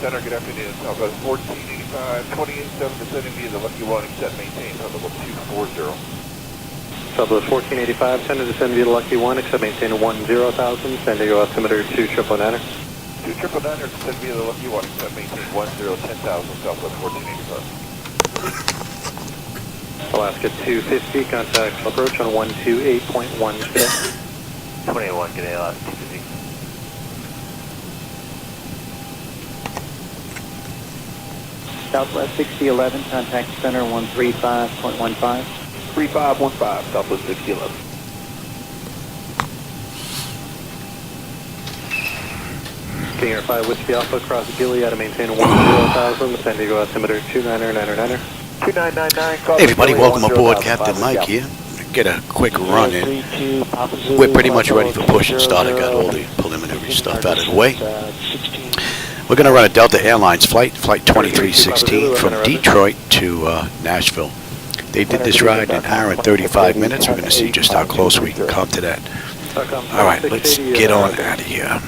Center, good afternoon. Southwest 1485, 28.7 descending via the Lucky One, except maintain on level 240. Southwest 1485, 10 to descend via the Lucky One, except maintain 10,000, send to your altimeter 2,999. 2,999, descend via the Lucky One, except maintain 10,000, Southwest 1485. Alaska 250, contact approach on 128.1 today. 21, good day, Alaska 250. Southwest 6011, contact center 135.15. 3515, Southwest 6011. King Air 5 Whiskey Alpha, cross Gilead to maintain 10,000, send to your altimeter 2,999. 2999. Hey everybody, welcome aboard. Captain Mike here. Get a quick run in. We're pretty much ready for push and start. I got all the preliminary stuff out of the way. We're going to run a Delta Airlines flight, Flight 2316 from Detroit to Nashville. They did this ride in an hour and 35 minutes. We're going to see just how close we can come to that. All right, let's get on out of here.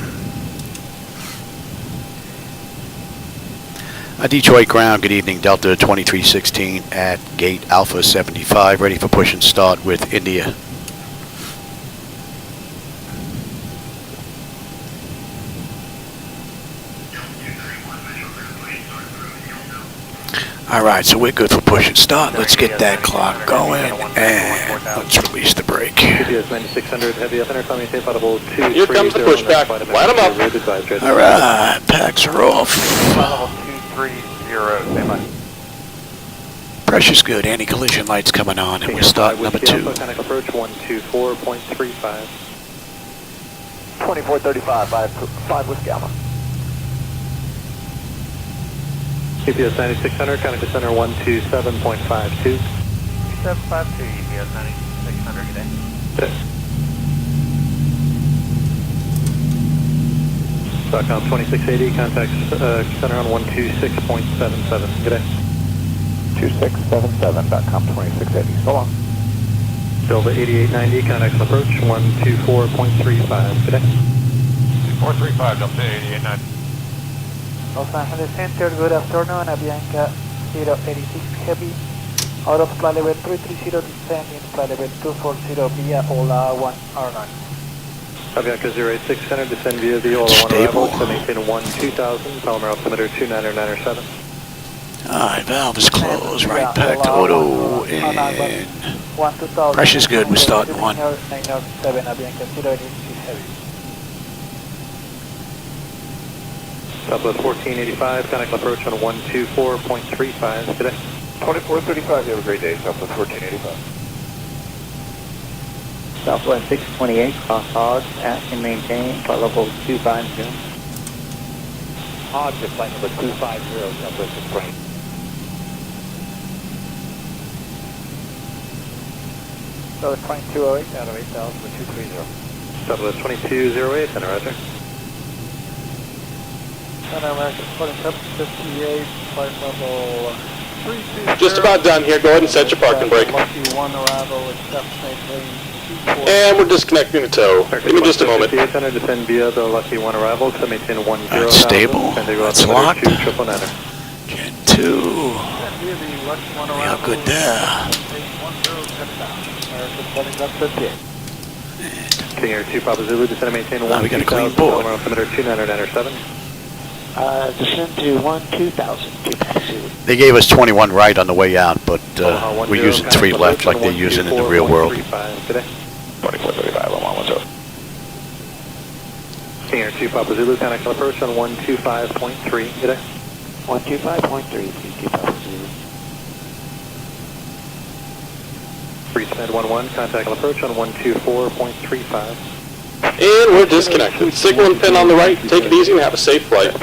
Detroit ground, good evening, Delta 2316 at gate Alpha 75, ready for push and start with India. Alright, so we're good for push and start. Let's get that clock going and let's release the brake. Here comes the pushback. Light them up. Alright, packs are off. 230, stand by. Pressure's good, anti-collision lights coming on, and we're starting number 2. Approach 124.35. 2435, 5 Whiskey Alpha. EPS 9600, contact center 127.52. 2752, EPS 9600, good day. SOCOM 2680, contact center on 126.77. Good day. 2677.com 2680, so long. Delta 8890, contact approach 124.35. Good day. 435, Delta 8890. Los Angeles Center, good afternoon, Avianca 086 Heavy, out of flight level 330, descending flight level 240 via Ola 1 R9. Avianca 086 Center, descend via the Ola 1 arrival, so maintain 12,000, polymer altimeter 29997. Alright, valve is closed, right back to auto, and pressure's good, we're starting 1. 907, Avianca 086 Heavy. Southwest 1485, contact approach on 124.35 today. 2435, you have a great day, Southwest 1485. Southwest 628, cross hogs, at and maintain, flight level 250. Hogs at flight number 250, Southwest 628. Southwest 2208, out of 8000 with 230. Southwest 2208, center roger. Center American 4758, flight level 320. Just about done here. Go ahead and set your parking brake. Lucky 1 arrival, except And we're disconnecting the tow. Give me just a moment. Center, descend via the Lucky 1 arrival, so maintain 10,000. That's stable. That's locked. Gen 2. Yeah, good there. King Air 2 Papa Zulu, descend and maintain 1,000. We got a clean board. Altimeter 29997. Descend to 12,000. They gave us 21 right on the way out, but we're using 3 left like they're using in the real world. 2435, 1110. King Air 2 Papa Zulu, contact approach on 125.3 today. 125.3, please, Papa Zulu. Free Med 11, contact approach on 124.35. And we're disconnected. Signal and pin on the right. Take it easy and have a safe flight.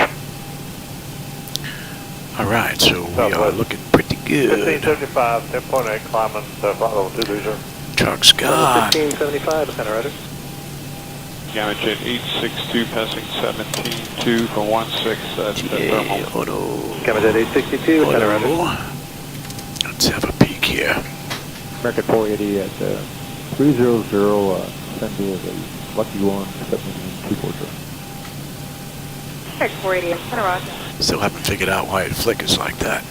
Alright, so we are looking pretty good. 1575, 10.8, climbing to flight level 230. Truck's gone. 1575, center roger. Gamma Jet 862 passing 17.2 for 16 at Yeah, auto. Gamma Jet 862, center roger. Let's have a peek here. American 480 at 300, send me the Lucky 1, 240. American 480, center roger. Still haven't figured out why it flickers like that.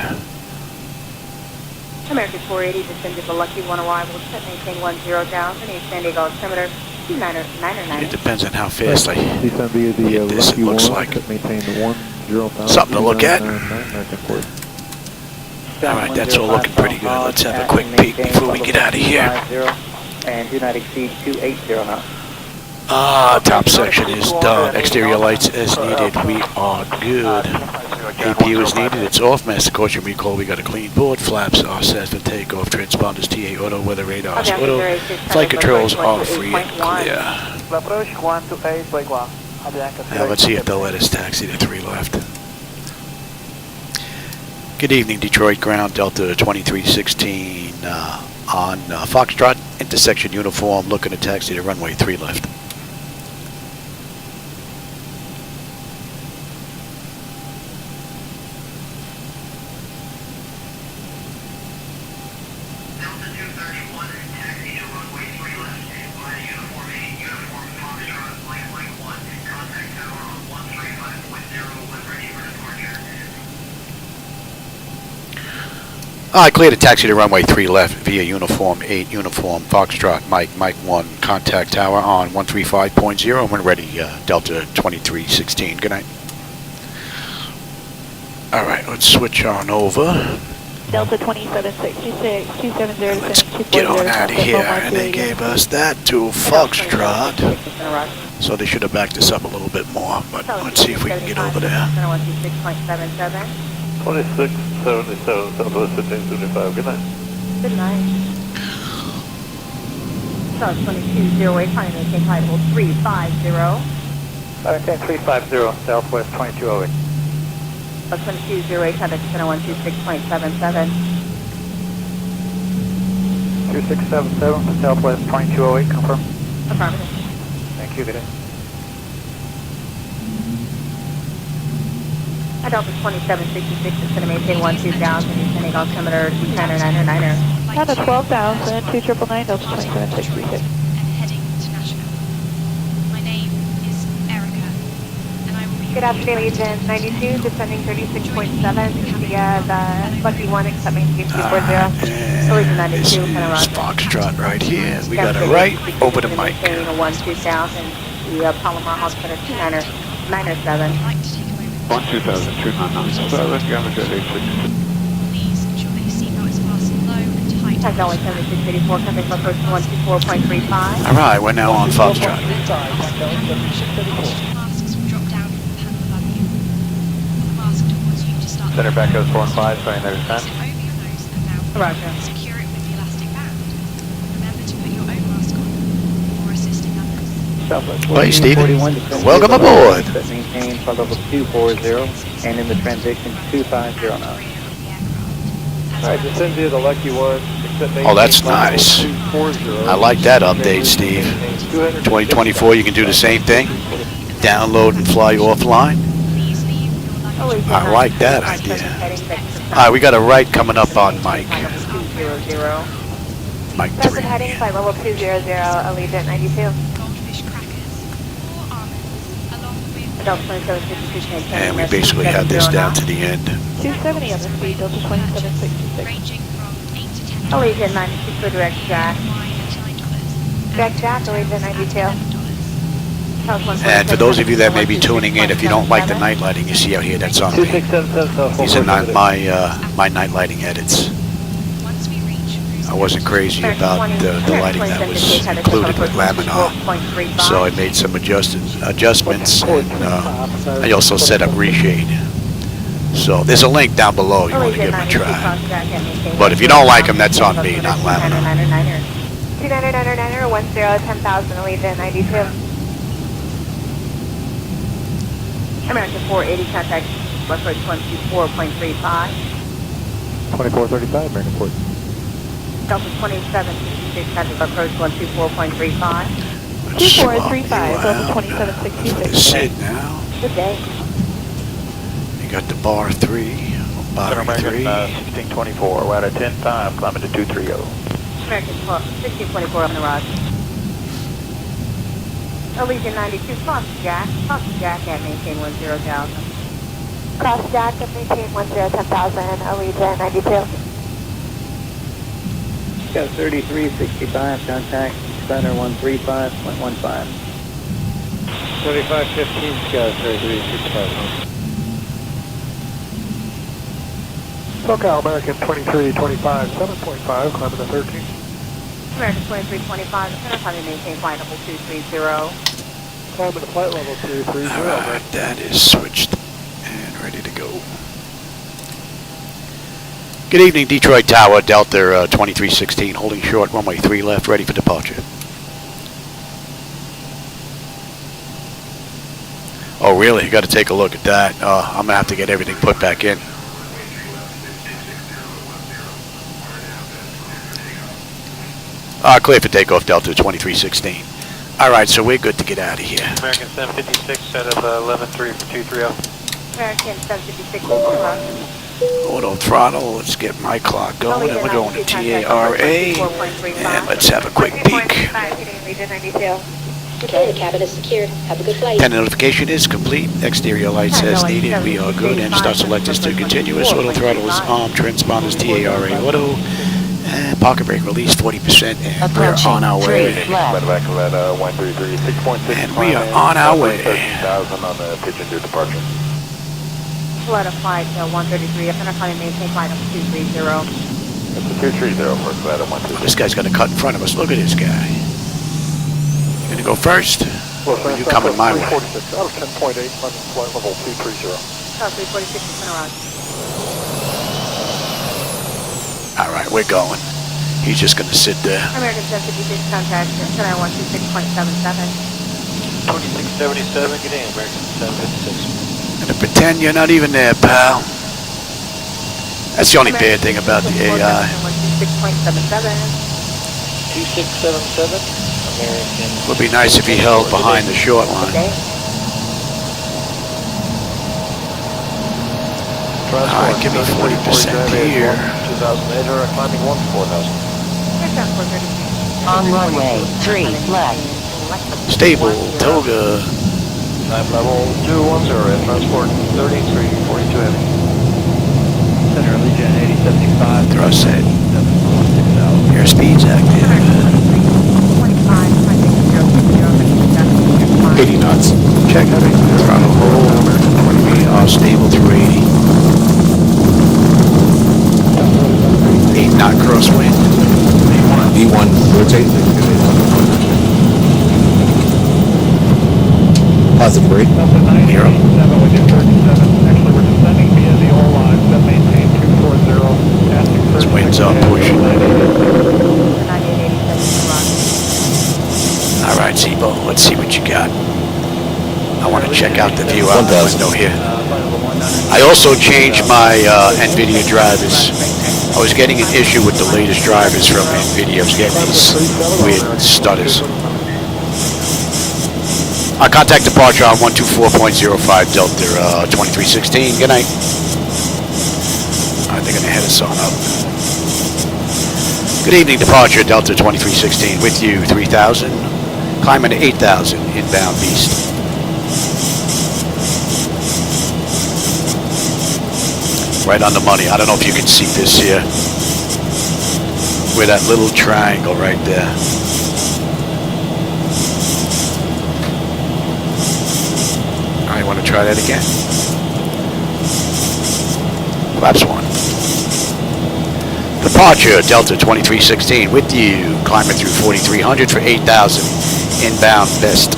American 480 descended the Lucky 1 arrival, set maintain 10,000, East San Diego altimeter 299. It depends on how fast I Descend via the hit this. It Lucky looks 1, like maintain 10,000. something to look at. American 4. Alright, that's all looking pretty good. Let's have a quick peek before we get out of here. And do not exceed 280 knots. Top section is done. Exterior lights as needed. We are good. APU is needed. It's off. Master caution recall. We got a clean board. Flaps are set for takeoff. Transponders TA auto. Weather radars auto. Flight controls are free and clear. Approach 128 by 1. Now let's see if they'll let us taxi to 3 left. Good evening, Detroit ground. Delta 2316 on Foxtrot. Intersection uniform. Looking to taxi to runway 3 left. I cleared a taxi to runway 3 left via uniform 8, uniform Foxtrot, Mike 1, contact tower on 135.0. When ready, Delta 2316. Good night. All right, let's switch on over. Delta 2766, 270 Let's get on out of here. And they gave us that to Foxtrot. So they should have backed us up a little bit more, but let's see if we can get over there. 2677, Southwest 1575. Good night. Good night. South 2208, trying to maintain flight level 350. Maintain 350, Southwest 2208. South 2208, contact 126.77. 2677 for Southwest 2208, confirm. Affirmative. Thank you, good day. Delta 2766 is going to maintain 12,000, descending altimeter 299er. Delta 12,000, 299, Delta 2766. And heading to Nashville. My name is Erica, and I will be... Good afternoon, Agent 92, descending 36.7 via the Lucky 1, except maintain 240. Collision 92, This is Foxtrot right here. We got it right over the mic. Maintaining a 12,000, the Palomar altimeter 297. 12000-2997, Gamma Jet 86. Please ensure that your seatbelt is fastened low and tight. Has only 7684, contact approach 124.35. All right, we're now on Foxtrot. Masks will drop down from the panel above you. The mask towards you to start. Center back goes 4 and 5, sorry, no Place descent. it over your nose and mouth. Roger. Secure it with the elastic band. Remember to put your own mask on before assisting others. Hey, Stephen. Welcome aboard. Maintain flight level 240 and in the transition 250 now. Alright, descend via the Lucky 1. Oh, that's nice. I like that update, Steve. 2024, you can do the same thing. Download and fly offline. I like that idea. All right, we got a right coming up on Mike. Mike 3. Present heading, flight level 200, Allegiant 92. Goldfish crackers or almonds, along with Delta 2766. And we basically had this down to the end. 270 on the speed, Delta 2766. ranging from 8 to 10 Allegiant 92 for direct jack. wine at $9. Direct jack, Allegiant 92. And for those of you that may be tuning in, if you don't like the night lighting you see out here, that's on me. 2677, These are not my night lighting edits. Once we reach I wasn't crazy about the lighting that was included with Laminar, so I made some adjustments, and I also set up reshade. So there's a link down below. You want to give them a try. But if you don't like them, that's on me, not Laminar. 299er, 10,000, Allegiant 92. American 480, contact approach 124.35. 2435, American 4. Delta 2766, contact approach 124.35. 2435, Delta Let 2766. us sit now. Good day. You got the bar 3, bar 3. 1624, we're at a 10-5, climbing to 230. American 1624 on the rod. Allegiant 92, Fox Jack at maintain 10,000. Cross jack and maintain 10,000, Allegiant 92. Scout 3365, contact center 135.15. 3515, Scout 3365. SoCal American 2325, 7.5, climbing to 13. American 2325, center climbing maintain flight level 230. Climbing to flight level 230. Alright, that is switched and ready to go. Good evening, Detroit Tower, Delta 2316, holding short, runway 3 left, ready for departure. Oh really? You got to take a look at that. I'm going to have to get everything put back in. Clear for takeoff, Delta 2316. Alright, so we're good to get out of here. American 756 out of 11-3 for 230. American 756, around. Auto throttle, let's get my clock going, and we're going to TARA, and let's have a quick peek. Okay, the cabin is secured. Have a good flight. Pennant notification is complete. Exterior lights as needed. We are good. And start select is to continuous. Auto throttle is on. Transponders TARA auto. And pocket brake release 40%. And we're on our way. And we are on our way. 13,000 on the pitch into departure. Flight of flight 133, center climbing maintain flight level 230. It's a 230 for flight of 133. This guy's got a cut in front of us. Look at this guy. You gonna go first? Or are you coming my way? 346, out of 10.8, climbing flight level 230. Star 346 is center on. Alright, we're going. He's just gonna sit there. American 756 contact, center 126.77. 2677, get in, American 756. Gonna pretend you're not even there, pal. That's the only bad thing about the AI. 126.77. 2677, American. Would be nice if he held behind the short line. Alright, give me 40% here. 2008 or climbing 14000. On runway 3 left. Stable, toga. Climb level 210 and transport 3342 heavy. Center Allegiant 8075. Thrust set. Airspeed's active. 80 knots. Check. Throttle hold. We are stable through 80. 8 knot crosswind. V1, rotate. Positive rate. Zero. Actually, we're descending via the old line that maintain 240. This wind's up, push. Alright, Zibo, let's see what you got. I want to check out the view out the window here. I also changed my NVIDIA drivers. I was getting an issue with the latest drivers from NVIDIA. I was getting these weird stutters. Contact departure on 124.05 Delta 2316. Good night. Alright, they're going to head us on up. Good evening, departure Delta 2316 with you, 3000. Climbing to 8,000, inbound beast. Right on the money. I don't know if you can see this here. With that little triangle right there. I want to try that again. Flaps 1. Departure, Delta 2316 with you. Climbing through 4300 for 8,000. Inbound best.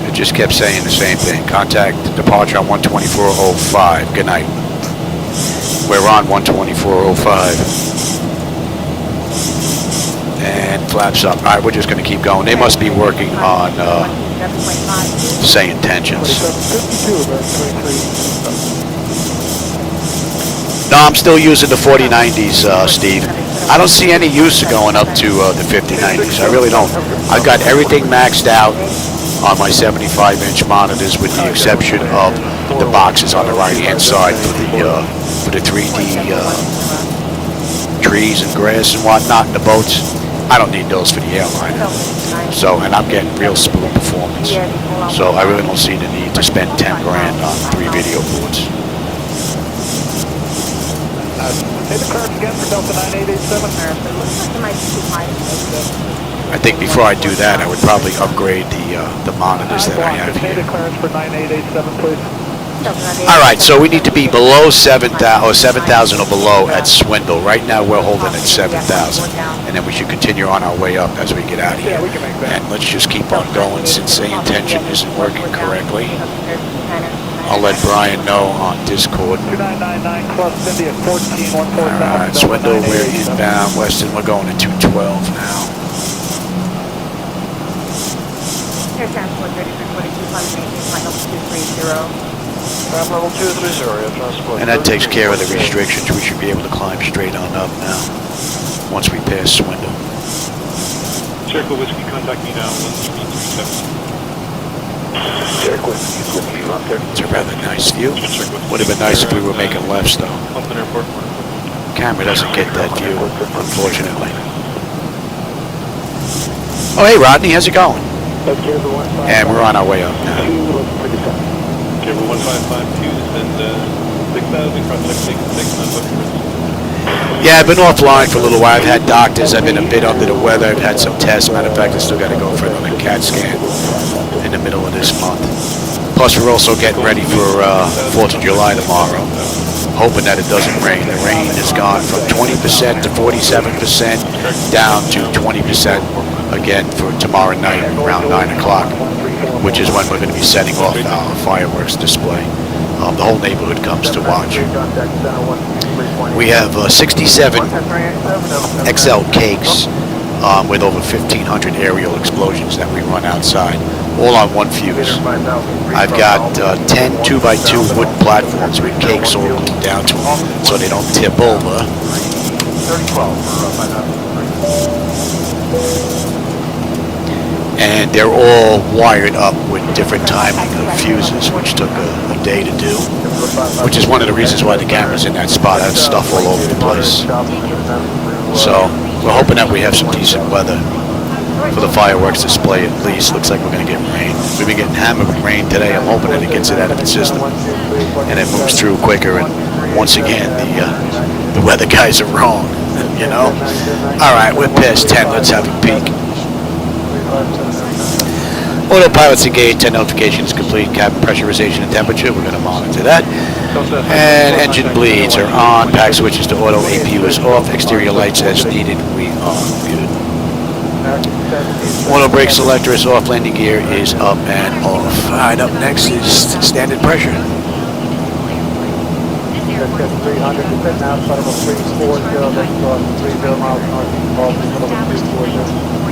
It just kept saying the same thing. Contact departure on 124.05. Good night. We're on 124.05. And flaps up. Alright, we're just going to keep going. They must be working on SayIntentions. No, I'm still using the 4090s, Steve. I don't see any use of going up to the 5090s. I really don't. I've got everything maxed out on my 75-inch monitors with the exception of the boxes on the right-hand side for the 3D trees and grass and whatnot in the boats. I don't need those for the airliner. So, and I'm getting real smooth performance. So I really don't see the need to spend 10 grand on 3 video boards. Say the clearance again for Delta 9887. I think before I do that, I would probably upgrade the monitors that I have Say here. the clearance for 9887, please. All right, so we need to be below 7,000 or 7,000 or below at Swindle. Right now we're holding at 7,000, and then we should continue on our way up as we get out of here. And let's just keep on going since SayIntention isn't working correctly. I'll let Brian know on Discord. 2999 plus India 14147. All right, Swindle, we're inbound. Weston, we're going to 212 now. Air Transport 3342, maintain flight level 230. Level 230, Air Transport. And that takes care of the restrictions. We should be able to climb straight on up now once we pass Swindle. Circle Whiskey, contact me now, 1337. It's a rather nice view. Would have been nice if we were making lefts though. Camera doesn't get that view, unfortunately. Oh, hey Rodney, how's it going? And we're on our way up now. Carrier 1552, descend 6,000, cross check 6 on Buckingham. Yeah, I've been offline for a little while. I've had doctors. I've been a bit under the weather. I've had some tests. Matter of fact, I still got to go for another CAT scan in the middle of this month. Plus, we're also getting ready for 4th of July tomorrow, hoping that it doesn't rain. The rain has gone from 20% to 47%, down to 20% again for tomorrow night around 9 o'clock, which is when we're going to be setting off our fireworks display. The whole neighborhood comes to watch. We have 67 XL cakes with over 1,500 aerial explosions that we run outside, all on one fuse. I've got 10 2x2 wood platforms with cakes all glued down to them so they don't tip over. And they're all wired up with different timing of fuses, which took a day to do, which is one of the reasons why the camera's in that spot. I have stuff all over the place. So we're hoping that we have some decent weather for the fireworks display at least. Looks like we're going to get rain. We've been getting hammered with rain today. I'm hoping that it gets it out of the system and it moves through quicker. And once again, the weather guys are wrong, you know? All right, we're past 10. Let's have a peek. Autopilot's engaged, 10 notifications complete, cabin pressurization and temperature, we're going to monitor that. And engine bleeds are on, pack switches to auto, APU is off, exterior lights as needed, we are good. Auto brake selector is off, landing gear is up and off. Alright, up next is standard pressure. 300, descend now, flight level 340, then cross 30 miles northeast, Boston, level 240.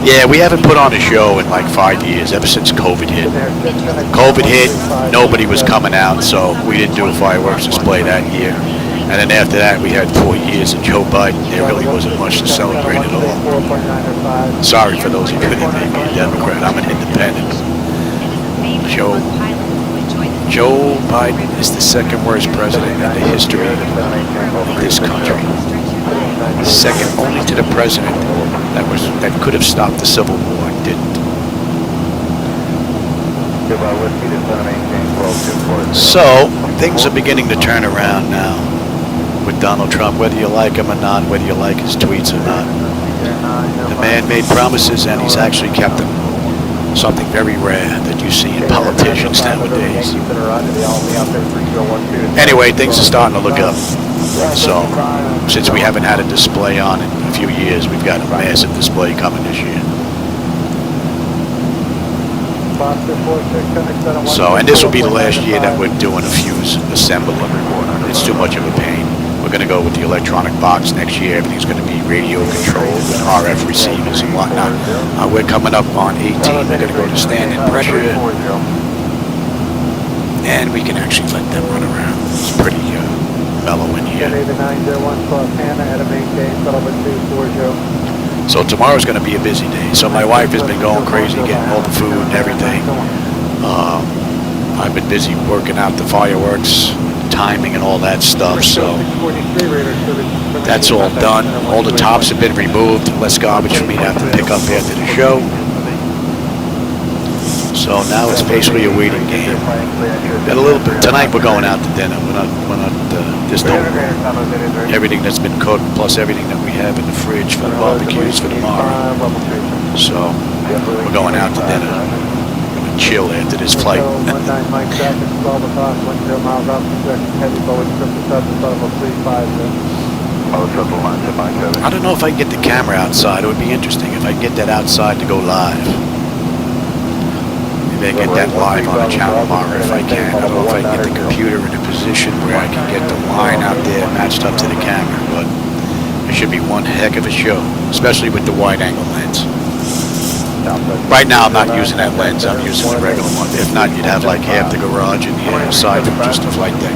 Yeah, we haven't put on a show in like 5 years, ever since COVID hit. COVID hit, nobody was coming out, so we didn't do a fireworks display that year. And then after that, we had 4 years of Joe Biden. There really wasn't much to celebrate at all. Sorry for those of you that may be a Democrat. I'm an independent. Joe Biden is the second worst president in the history of this country. Second only to the president that could have stopped the Civil War and didn't. So things are beginning to turn around now with Donald Trump, whether you like him or not, whether you like his tweets or not. The man made promises and he's actually kept them. Something very rare that you see in politicians nowadays. Anyway, things are starting to look up. So, since we haven't had a display on in a few years, we've got a massive display coming this year. So, and this will be the last year that we're doing a fuse assembly. It's too much of a pain. We're going to go with the electronic box next year. Everything's going to be radio controlled with RF receivers and whatnot. We're coming up on 18. We're going to go to standard pressure. And we can actually let them run around. It's pretty mellow in here. So tomorrow's going to be a busy day. So my wife has been going crazy getting all the food and everything. I've been busy working out the fireworks, timing and all that stuff, so that's all done. All the tops have been removed, less garbage for me to have to pick up after the show. So now it's basically a waiting game. Got a little bit, tonight we're going out to dinner. We're not just everything that's been cooked, plus everything that we have in the fridge for the barbecues for tomorrow. So we're going out to dinner. Gonna chill after this flight. I don't know if I can get the camera outside. It would be interesting if I can get that outside to go live. Maybe I get that live on the channel tomorrow if I can. I don't know if I can get the computer in a position where I can get the line out there matched up to the camera, but it should be one heck of a show, especially with the wide angle lens. Right now I'm not using that lens, I'm using the regular one. If not, you'd have like half the garage in the air aside from just the flight deck.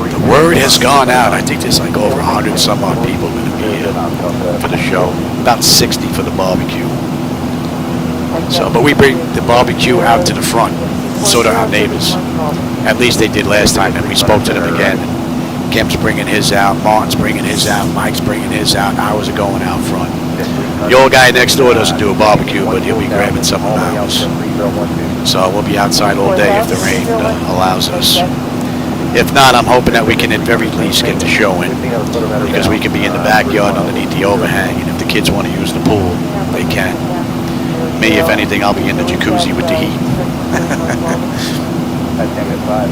The word has gone out. I think there's like over 100 some odd people going to be here for the show. About 60 for the barbecue. So, but we bring the barbecue out to the front. So do our neighbors. At least they did last time, and we spoke to them again. Kim's bringing his out, Martin's bringing his out, Mike's bringing his out, ours are going out front. The old guy next door doesn't do a barbecue, but he'll be grabbing some of ours. So we'll be outside all day if the rain allows us. If not, I'm hoping that we can at very least get the show in, because we can be in the backyard underneath the overhang, and if the kids want to use the pool, they can. Me, if anything, I'll be in the jacuzzi with the heat.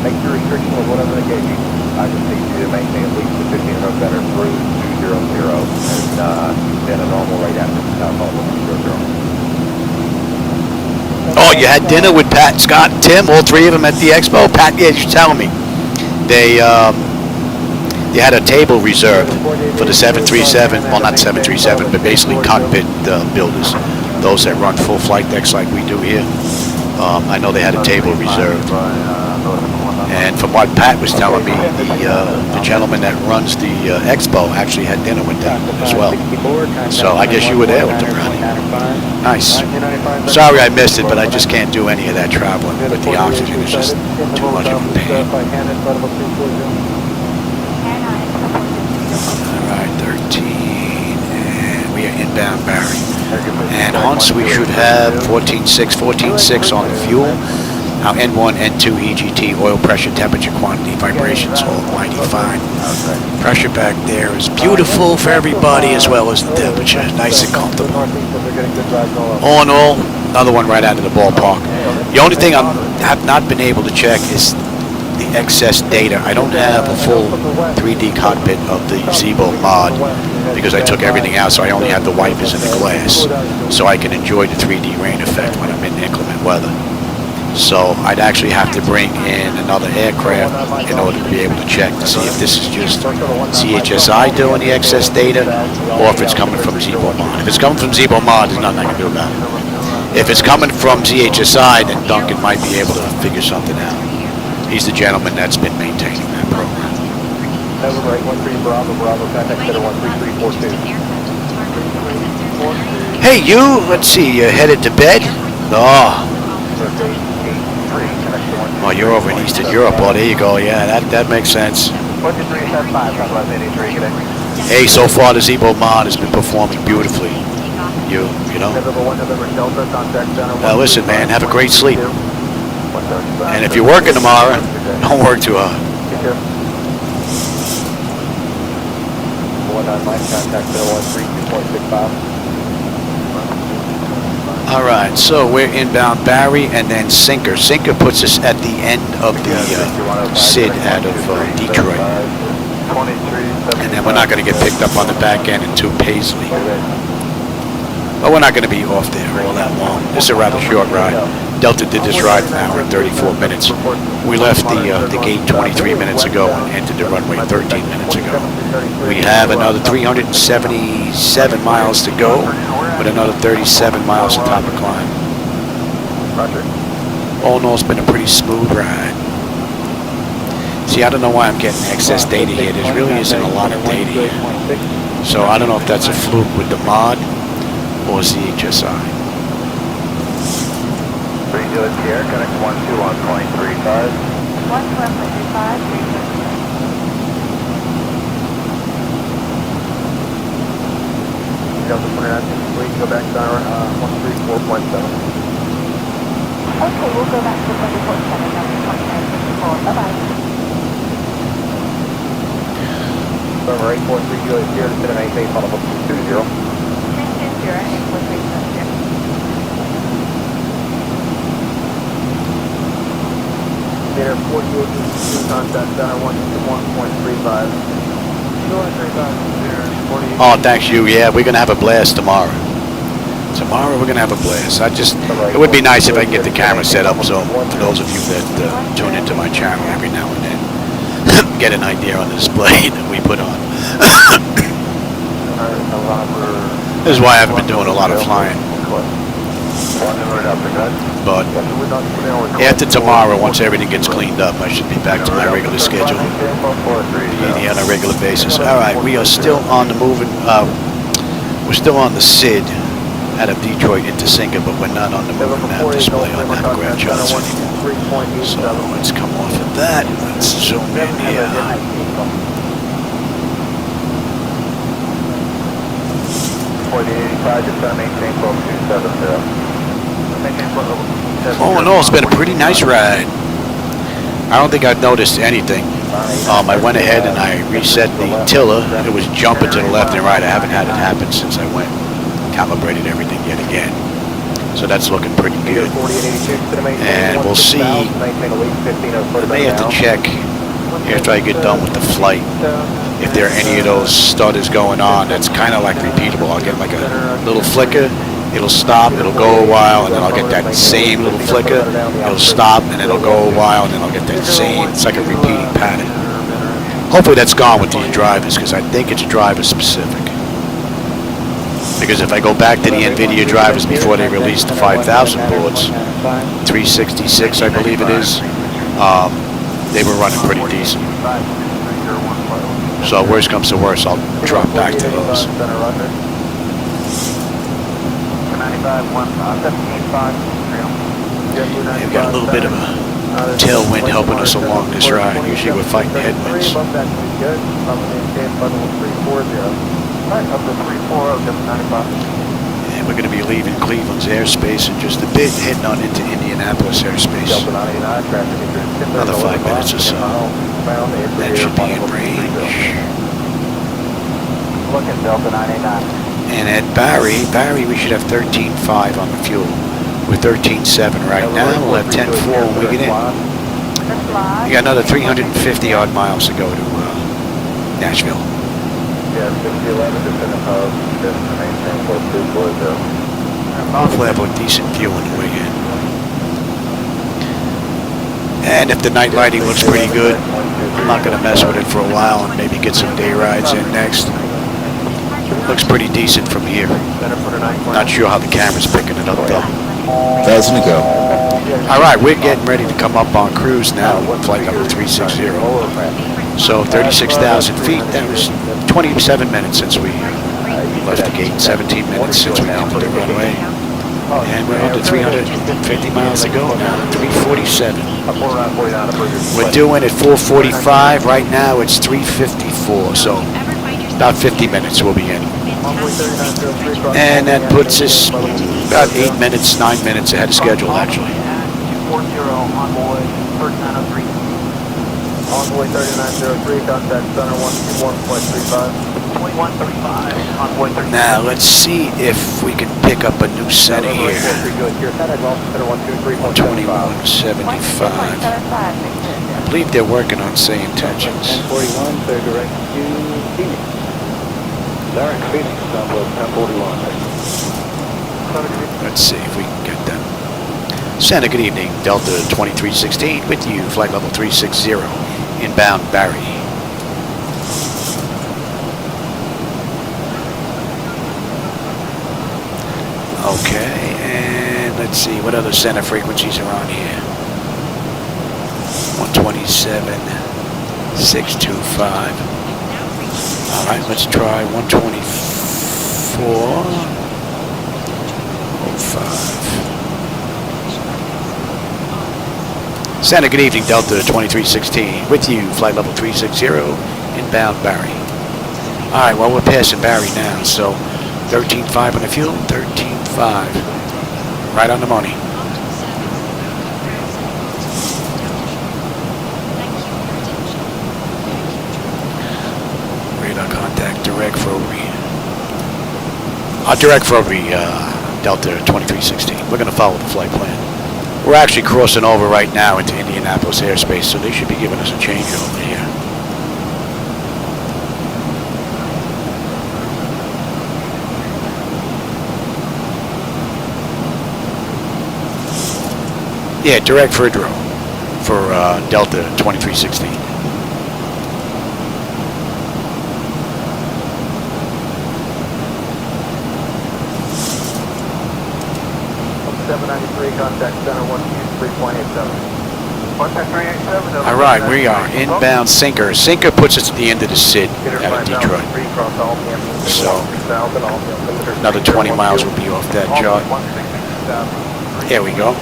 Make your restriction of whatever they gave you. I just need you to maintain at least the 15 or better through 200, and then a normal rate after 200. Oh, you had dinner with Pat, Scott, and Tim, all three of them at the expo? Pat, yeah, you're telling me. They had a table reserved for the 737, well, not 737, but basically cockpit builders, those that run full flight decks like we do here. I know they had a table reserved. And from what Pat was telling me, the gentleman that runs the expo actually had dinner with them as well. So I guess you were there with them, Ronnie. Nice. Sorry I missed it, but I just can't do any of that traveling with the oxygen. It's just too much of a pain. All right, 13, and we are inbound Barry. And Hunts, we should have 14.6 on the fuel. Our N1, N2, EGT, oil pressure, temperature, quantity, vibrations, all mighty fine. Pressure back there is beautiful for everybody, as well as the temperature, nice and comfortable. All in all, another one right out of the ballpark. The only thing I have not been able to check is the excess data. I don't have a full 3D cockpit of the Zibo-Mod because I took everything out, so I only have the wipers and the glass, so I can enjoy the 3D rain effect when I'm in inclement weather. So I'd actually have to bring in another aircraft in order to be able to check to see if this is just CHSI doing the excess data or if it's coming from Zibo-Mod. If it's coming from Zibo-Mod, there's nothing I can do about it. If it's coming from ZHSI, then Duncan might be able to figure something out. He's the gentleman that's been maintaining that program. November 813 Bravo, contact center 13342. Hey, you, let's see, you headed to bed? Oh, you're over in Eastern Europe. Oh, there you go. Yeah, that makes sense. Hey, so far the Zibo-Mod has been performing beautifully. You know. Now listen, man, have a great sleep. And if you're working tomorrow, don't work too hard. All right, so we're inbound Barry and then Sinker. Sinker puts us at the end of the SID out of Detroit. And then we're not going to get picked up on the back end into Paisley. But we're not going to be off there all that long. This is a rather short ride. Delta did this ride an hour and 34 minutes. We left the gate 23 minutes ago and entered the runway 13 minutes ago. We have another 377 miles to go with another 37 miles to top of climb. All in all, it's been a pretty smooth ride. See, I don't know why I'm getting excess data here. There really isn't a lot of data here. So I don't know if that's a fluke with the mod or ZHSI. 3 Juliet Sierra, connect 121.35. 121.35, Delta 29, please go back to 134.7. Okay, we'll go back to 24.7, Delta 29.64. Bye-bye. Number 843 Juliet Sierra, descend and maintain final level 20. 10-0, 843 Juliet. Meter 48, contact center 121.35. 235, Oh, thanks you. Yeah, we're gonna have a blast tomorrow. Tomorrow we're gonna have a blast. It would be nice if I can get the camera set up so for those of you that tune into my channel every now and then, get an idea on the display that we put on. This is why I haven't been doing a lot of flying. But after tomorrow, once everything gets cleaned up, I should be back to my regular schedule, being on a regular basis. All right, we are still on the moving. We're still on the SID out of Detroit into Singa, but we're not on the moving nav display on that ground charts anymore. So let's come off of that. Let's zoom in here. All in all, it's been a pretty nice ride. I don't think I've noticed anything. I went ahead and I reset the tiller. It was jumping to the left and right. I haven't had it happen since I went calibrated everything yet again. So that's looking pretty good. And we'll see. I may have to check after I get done with the flight if there are any of those stutters going on that's kind of like repeatable. I'll get like a little flicker, it'll stop, it'll go a while, and then I'll get that same little flicker, it'll stop, and it'll go a while, and then I'll get that same, it's like a repeating pattern. Hopefully that's gone with these drivers, because I think it's driver specific. Because if I go back to the NVIDIA drivers before they released the 5000 boards, 366 I believe it is, they were running pretty decent. So worst comes to worst, I'll drop back to those. We've got a little bit of a tailwind helping us along this ride. Usually we're fighting headwinds. And we're going to be leaving Cleveland's airspace in just a bit, heading on into Indianapolis airspace. Another 5 minutes or so. That should be in range. And at Barry we should have 13.5 on the fuel. We're 13.7 right now. We'll have 10.4 when we get in. We got another 350 odd miles to go to Nashville. Hopefully have a decent view on the way in. And if the night lighting looks pretty good, I'm not going to mess with it for a while and maybe get some day rides in next. Looks pretty decent from here. Not sure how the camera's picking it up though. Thousand to go. All right, we're getting ready to come up on cruise now, flight number 360. So 36,000 feet, that was 27 minutes since we left the gate, 17 minutes since we entered the runway. And we're under 350 miles to go now, 347. We're doing at 445, right now it's 354, so about 50 minutes we'll be in. And that puts us about 8 minutes, 9 minutes ahead of schedule actually. Envoy 3903, contact center 121.35. 2135, now let's see if we can pick up a new center here. 2175. I believe they're working on SayIntentions. 1041, they're direct to Phoenix. Direct Phoenix, download 1041. Let's see if we can get them. Santa, good evening. Delta 2316 with you, flight level 360, inbound Barry. Okay, and let's see what other center frequencies are on here. 127. 625. All right, let's try 124.05. Santa, good evening, Delta 2316. With you, flight level 360, inbound Barry. All right, well, we're passing Barry now, so 13.5 on the fuel, 13.5. Right on the money. Radar contact direct for Delta 2316. We're going to follow the flight plan. We're actually crossing over right now into Indianapolis airspace, so they should be giving us a changeover here. Yeah, direct for Delta 2316. 793, contact center 123.87. Contact 387. All right, we are inbound Sinker. Sinker puts us at the end of the SID out of Detroit. So another 20 miles will be off that jog. There we go.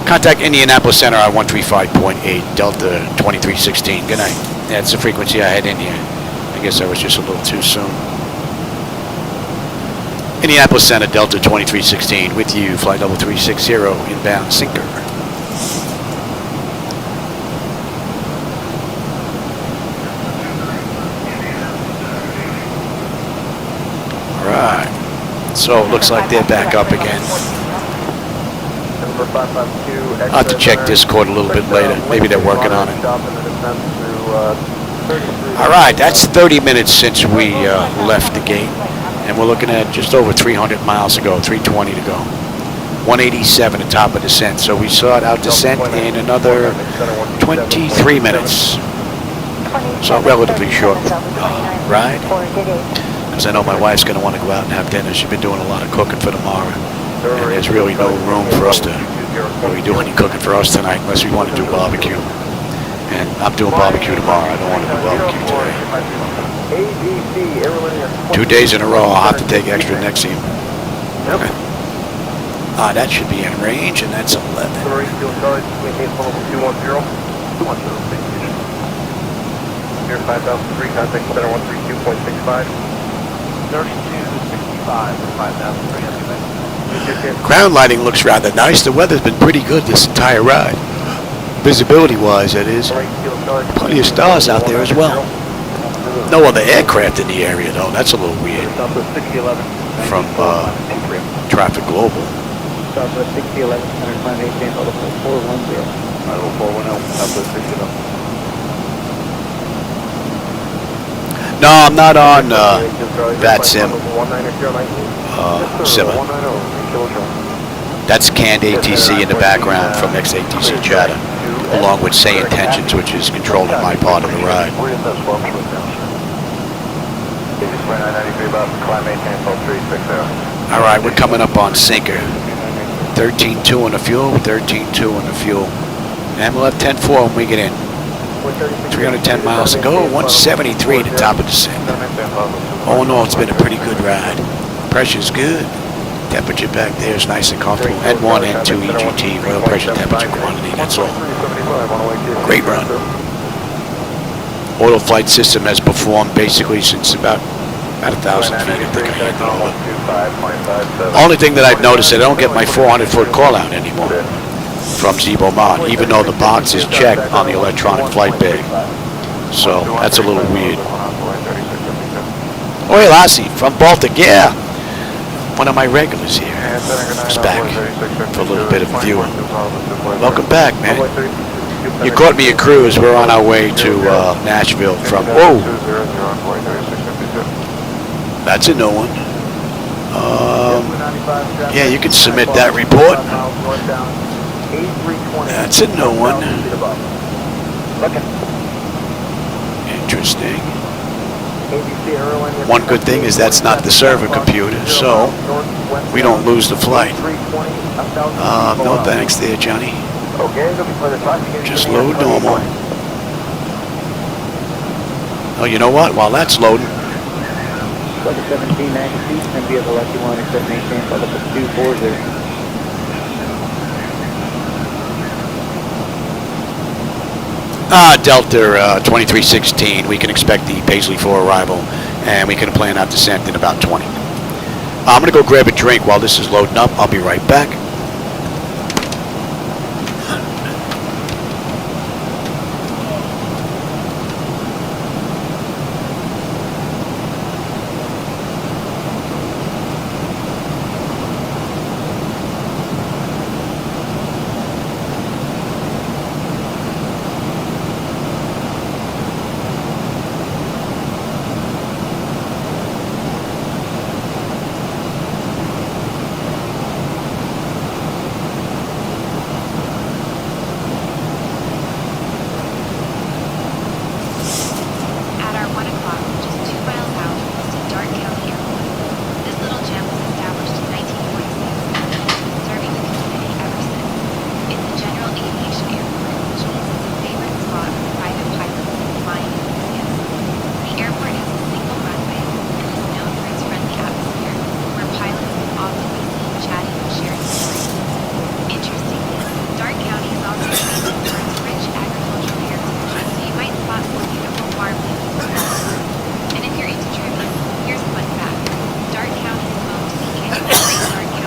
Contact Indianapolis Center on 135.8, Delta 2316. Good night. That's the frequency I had in here. I guess I was just a little too soon. Indianapolis Center, Delta 2316, with you, flight level 360, inbound Sinker. All right. So it looks like they're back up again. I'll have to check Discord a little bit later. Maybe they're working on it. All right, that's 30 minutes since we left the gate. And we're looking at just over 300 miles to go, 320 to go. 187 at top of descent. So we start out descent in another 23 minutes. So relatively short ride. Because I know my wife's going to want to go out and have dinner. She's been doing a lot of cooking for tomorrow. And there's really no room for us to really do any cooking for us tonight unless we want to do barbecue. And I'm doing barbecue tomorrow. I don't want to do barbecue today. 2 days in a row, I'll have to take extra Nexium. Okay. That should be in range, and that's 11. Here 5003, contact center 132.65. 3265 for 5,300. Ground lighting looks rather nice. The weather's been pretty good this entire ride. Visibility-wise, that is. Plenty of stars out there as well. No other aircraft in the area, though. That's a little weird. From Traffic Global. Southwest 6011, center climb 18, auto 410. Auto 410, Southwest 6011. No, I'm not on that sim. Simmer. That's canned ATC in the background from XATC chatter, along with SayIntentions, which is controlling my part of the ride. All right, we're coming up on Sinker. 13.2 on the fuel, 13.2 on the fuel. And we'll have 10.4 when we get in. 310 miles to go, 173 at the top of the descent. All in all, it's been a pretty good ride. Pressure's good. Temperature back there is nice and comfortable. N1, N2, EGT, oil pressure, temperature, quantity, that's all. Great run. Auto flight system has performed basically since about 1,000 feet, I think I had it all. Only thing that I've noticed is I don't get my 400-foot call out anymore from Zibo-Mod, even though the box is checked on the electronic flight bag. So that's a little weird. Oi, Lassie, from Baltic, yeah. One of my regulars here is back for a little bit of viewing. Welcome back, man. You caught me a cruise. We're on our way to Nashville from... Whoa! That's a new one. Yeah, you can submit that report. That's a new one. Interesting. One good thing is that's not the server computer, so we don't lose the flight. No thanks there, Johnny. Just load normal. Oh, you know what? While that's loading, Flight 1790, and via the lucky one, except maintain flight level 240. Delta 2316, we can expect the Paisley 4 arrival, and we can plan our descent in about 20. I'm going to go grab a drink while this is loading up. I'll be right back.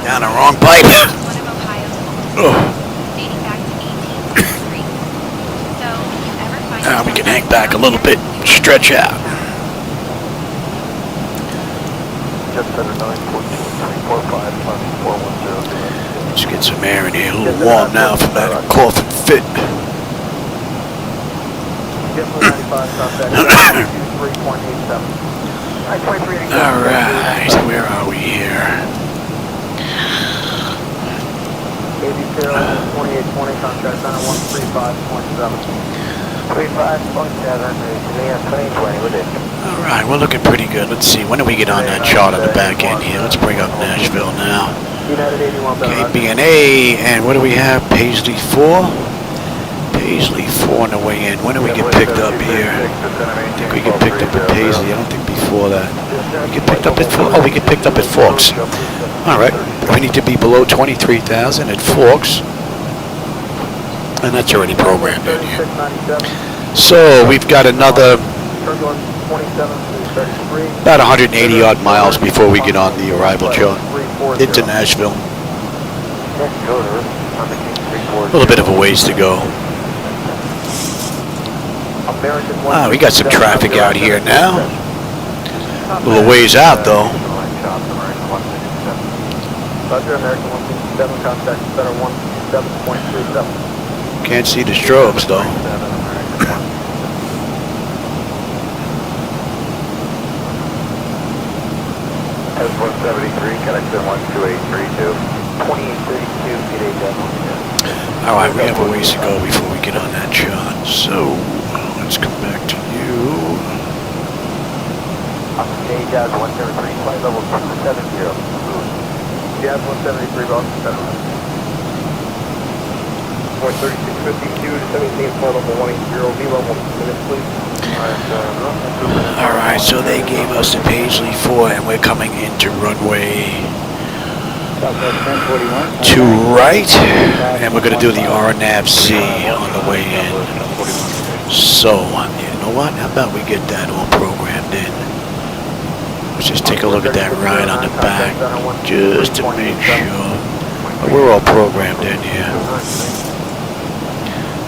Down the wrong pipe. Now we can hang back a little bit, stretch out. Let's get some air in here, a little warm now from that coughing fit. Alright, where are we here? 2820, contract on 135.7. 35.7, 2020 with it. Alright, we're looking pretty good. Let's see, when do we get on that chart on the back end here? Let's bring up Nashville now. KBNA, and what do we have? Paisley 4? Paisley 4 on the way in. When do we get picked up here? I think we get picked up at Paisley. I don't think before that. We get picked up at Forks. Oh, we get picked up at Forks. Alright, we need to be below 23,000 at Forks. And that's already programmed in here. So we've got another about 180 odd miles before we get on the arrival chart into Nashville. A little bit of a ways to go. Ah, we got some traffic out here now. A little ways out though. Can't see the strobes though. S-173, connection 12832. 2832, Alright, we have a ways to go before we get on that shot. So, let's come back to you. Jazz 173, flight level 270. Jazz 173, Boston Center. 43652 to 17, flight level 180, V level, minutes please. Alright, so they gave us the Paisley 4 and we're coming into runway 2 right, and we're going to do the RNAV-Z on the way in. So, you know what, how about we get that all programmed in? Let's just take a look at that ride on the back, just to make sure. But we're all programmed in here.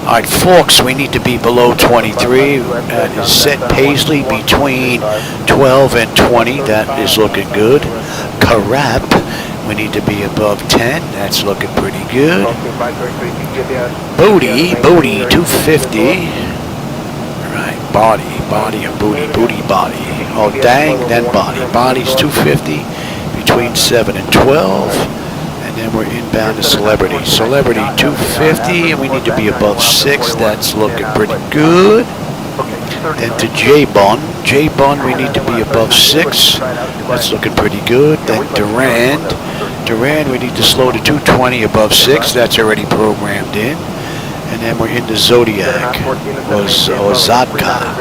Alright, Forks, we need to be below 23. That is set Paisley between 12 and 20. That is looking good. Carap, we need to be above 10. That's looking pretty good. Booty 250. Alright, body and booty, body. Oh, dang, then body. Body's 250 between 7 and 12. And we're inbound to Celebrity. Celebrity 250, and we need to be above 6. That's looking pretty good. Then to J-Bun. J-Bun, we need to be above 6. That's looking pretty good. Then Durand, we need to slow to 220 above 6. That's already programmed in. And then we're into Zodiac, or Zodka.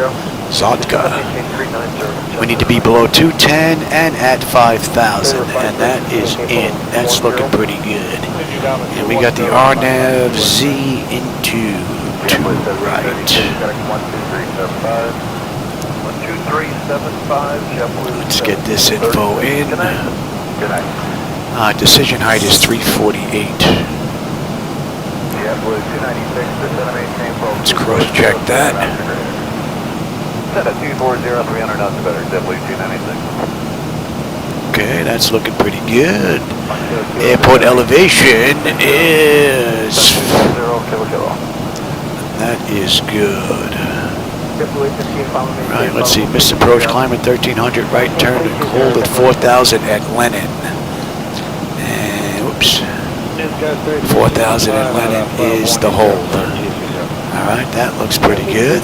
We need to be below 210 and at 5,000, and that is in. That's looking pretty good. And we got the RNAV-Z into right. 12375, Let's get this info in. Decision height is 348. Let's cross-check that. Set at 240, 300 knots better, JetBlue 296. Okay, that's looking pretty good. Airport elevation is... That is good. Right, let's see. Missed approach, climb at 1300, right turn and hold at 4,000 at Lennon. And, whoops. 4,000 at Lennon is the hold. Alright, that looks pretty good.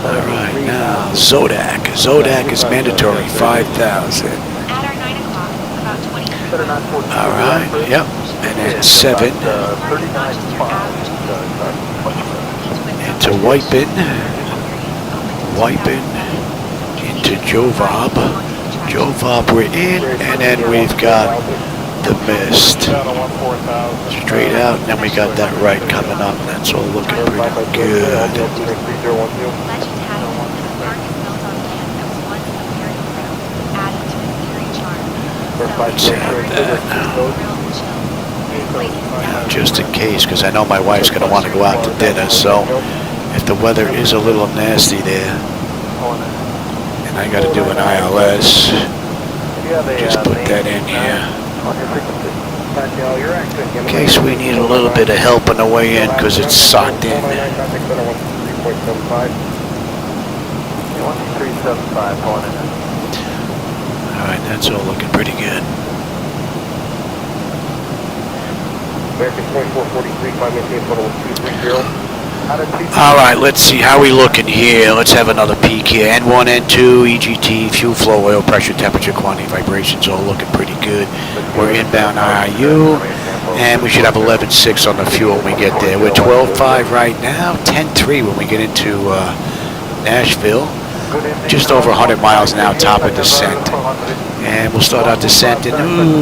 Alright, now Zodiac. Zodiac is mandatory, 5,000. Alright, yep. And then 7. Into Wipin. Into Jovob. Jovob we're in, and then we've got the mist. Straight out, and then we got that right coming up. That's all looking pretty good. Let's have that. Now, just in case, because I know my wife's going to want to go out to dinner, so if the weather is a little nasty there, and I got to do an ILS, just put that in here. In case we need a little bit of help on the way in, because it's socked in. Alright, that's all looking pretty good. Alright, let's see how we looking here. Let's have another peek here. N1, N2, EGT, fuel flow, oil pressure, temperature, quantity, vibrations, all looking pretty good. We're inbound IIU, and we should have 11.6 on the fuel when we get there. We're 12.5 right now, 10.3 when we get into Nashville. Just over 100 miles now, top of descent. And we'll start our descent in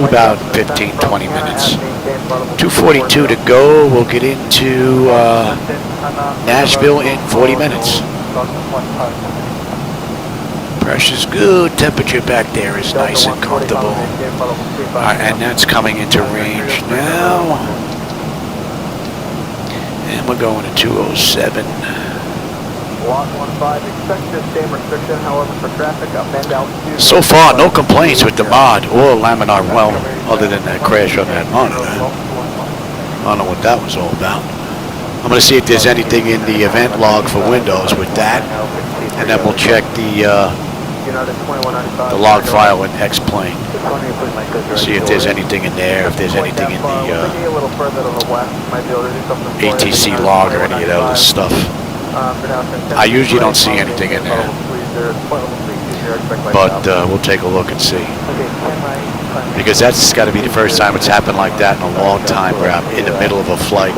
about 15-20 minutes. 2:42 to go. We'll get into Nashville in 40 minutes. Pressure's good. Temperature back there is nice and comfortable. And that's coming into range now. And we're going to 207. So far, no complaints with the mod or laminar, well, other than that crash on that monitor. I don't know what that was all about. I'm going to see if there's anything in the event log for Windows with that, and then we'll check the log file in xplane. See if there's anything in there, if there's anything in the ATC log or any of that other stuff. I usually don't see anything in there, but we'll take a look and see. Because that's got to be the first time it's happened like that in a long time where I'm in the middle of a flight.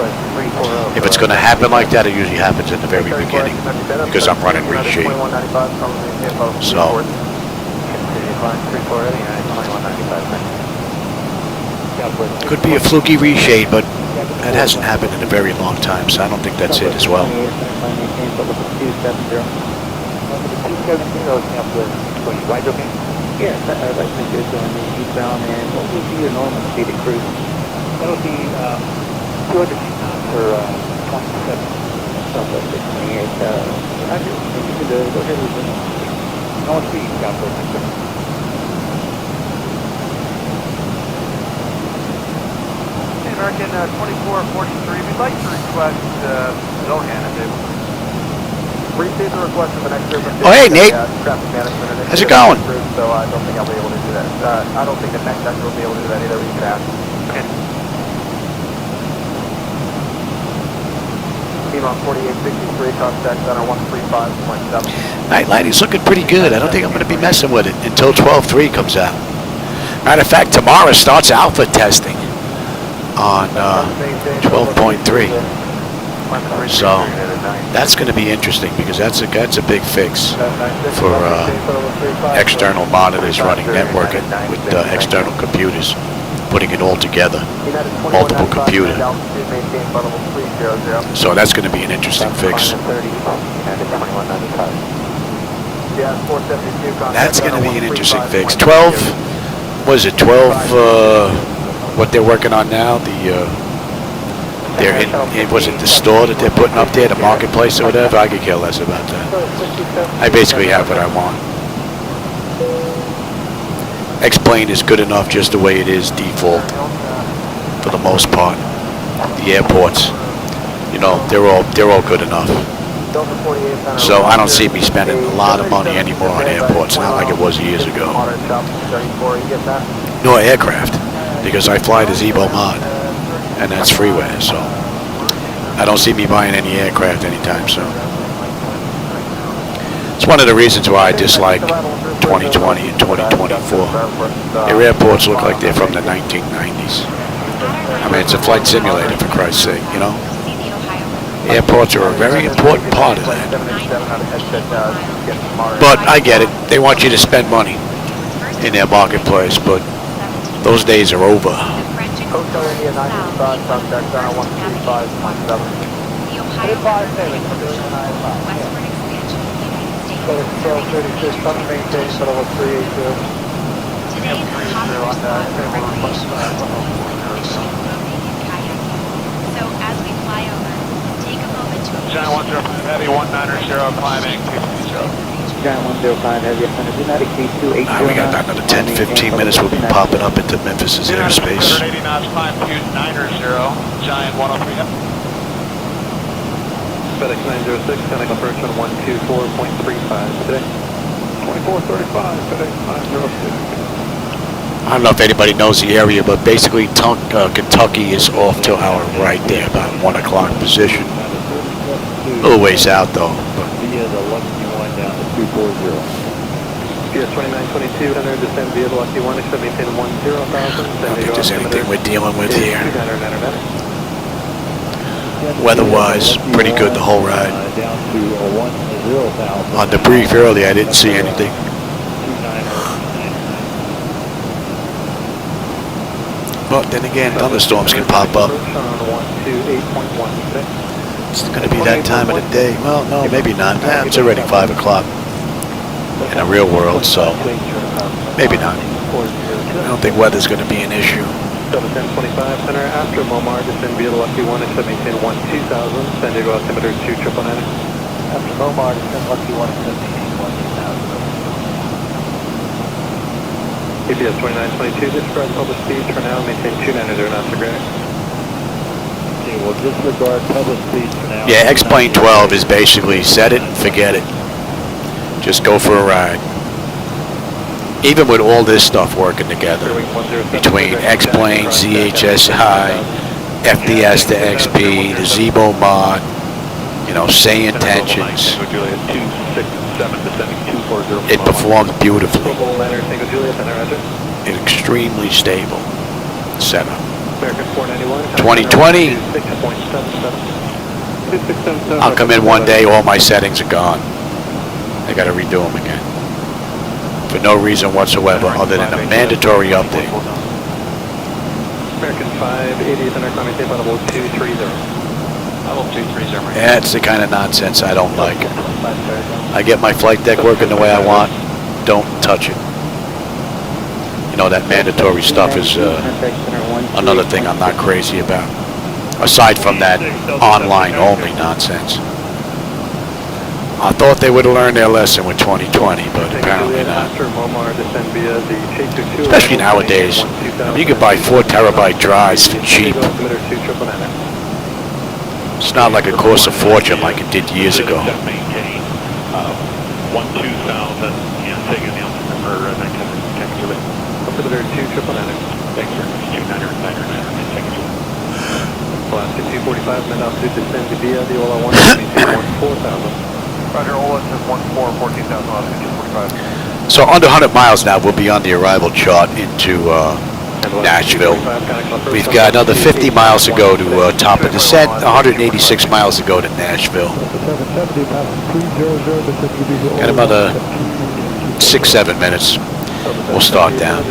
If it's going to happen like that, it usually happens in the very beginning because I'm running reshape. So. Could be a fluky reshade, but that hasn't happened in a very long time, so I don't think that's it as well. Yes, I'd like to go on the eastbound, and what would be your normal speed of cruise? That'll be 200 feet for 27. Southwest 628. I do. You could go ahead with it. I want to see you Southwest 628. American 2443, we'd like to request Zohan if they would. Receive the request of an extra. Oh, hey, Nate. How's it going? So I don't think I'll be able to do that. I don't think the next actor will be able to do that either. You can ask. Okay. Team on 4863, contact center 135.7. Night lighting's looking pretty good. I don't think I'm going to be messing with it until 12.3 comes out. Matter of fact, tomorrow starts alpha testing on 12.3. So that's going to be interesting because that's a big fix for external monitors running networking with external computers, putting it all together, multiple computer. So that's going to be an interesting fix. That's going to be an interesting fix. 12, was it 12, what they're working on now? Was it the store that they're putting up there, the marketplace or whatever? I could care less about that. I basically have what I want. X-plane is good enough just the way it is, default, for the most part. The airports, you know, they're all good enough. So I don't see me spending a lot of money anymore on airports, not like it was years ago. Nor aircraft, because I fly the Zibo-Mod, and that's freeware, so I don't see me buying any aircraft anytime soon. It's one of the reasons why I dislike 2020 and 2024. Their airports look like they're from the 1990s. I mean, it's a flight simulator, for Christ's sake, you know? Airports are a very important part of that. But I get it. They want you to spend money in their marketplace, but those days are over. Giant 105 Heavy 190 climbing 220. Giant 105 Heavy, United K28. We got another 10-15 minutes. We'll be popping up into Memphis's airspace. 180 knots, climb 290, Giant 103. FedEx 906, sending approach on 124.35 today. 2435, FedEx 906. I don't know if anybody knows the area, but basically Kentucky is off to our right there, about 1 o'clock position. A little ways out though. Via the Lucky One down to 240. PS 2922, descend via the Lucky One, expect maintain 10,000. I don't think there's anything we're dealing with here. Weather-wise, pretty good the whole ride. Down to 10,000. On the brief early, I didn't see anything. But then again, thunderstorms can pop up. It's going to be that time of the day. Well, no, maybe not. It's already 5 o'clock in the real world, so maybe not. I don't think weather's going to be an issue. 1025 center after Momar, descend via the Lucky One, expect maintain 2000, San Diego altimeter 2999. After Momar, descend Lucky One, expect maintain 1000. APS 2922, disregard public speeds for now, maintain 290 knots per gradient. Okay, well, disregard public speeds for now. Yeah, X-plane 12 is basically set it and forget it. Just go for a ride. Even with all this stuff working together, between X-plane, ZHS high, FDS to XP, the Zibo-Mod, you know, SayIntentions, it performs beautifully. Extremely stable setup. 2020, I'll come in one day, all my settings are gone. I got to redo them again. For no reason whatsoever other than a mandatory update. American 580, center climbing tape on level 230. Level 230. That's the kind of nonsense I don't like. I get my flight deck working the way I want. Don't touch it. You know, that mandatory stuff is another thing I'm not crazy about. Aside from that online only nonsense. I thought they would have learned their lesson with 2020, but apparently not. Especially nowadays. You can buy 4 terabyte drives for cheap. It's not like it costs a fortune like it did years ago. Alaska 245, men altitude descend via the Ola 1, 4,000. Roger, Ola says 14, 14,000, Alaska 245. So under 100 miles now, we'll be on the arrival chart into Nashville. We've got another 50 miles to go to top of descent, 186 miles to go to Nashville. Got another 6-7 minutes. We'll start down.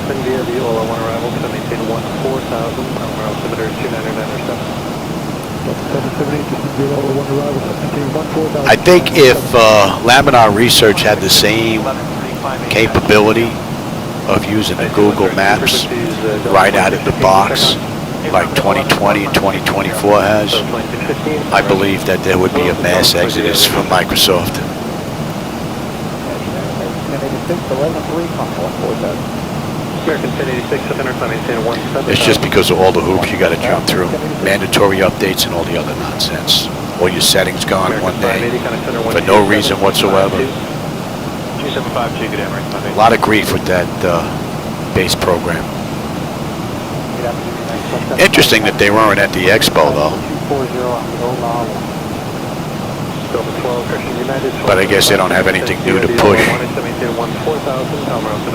I think if Laminar Research had the same capability of using the Google Maps right out of the box like 2020 and 2024 has, I believe that there would be a mass exodus from Microsoft. It's just because of all the hoops you got to jump through. Mandatory updates and all the other nonsense. All your settings gone in one day for no reason whatsoever. A lot of grief with that base program. Interesting that they weren't at the expo though. But I guess they don't have anything new to push.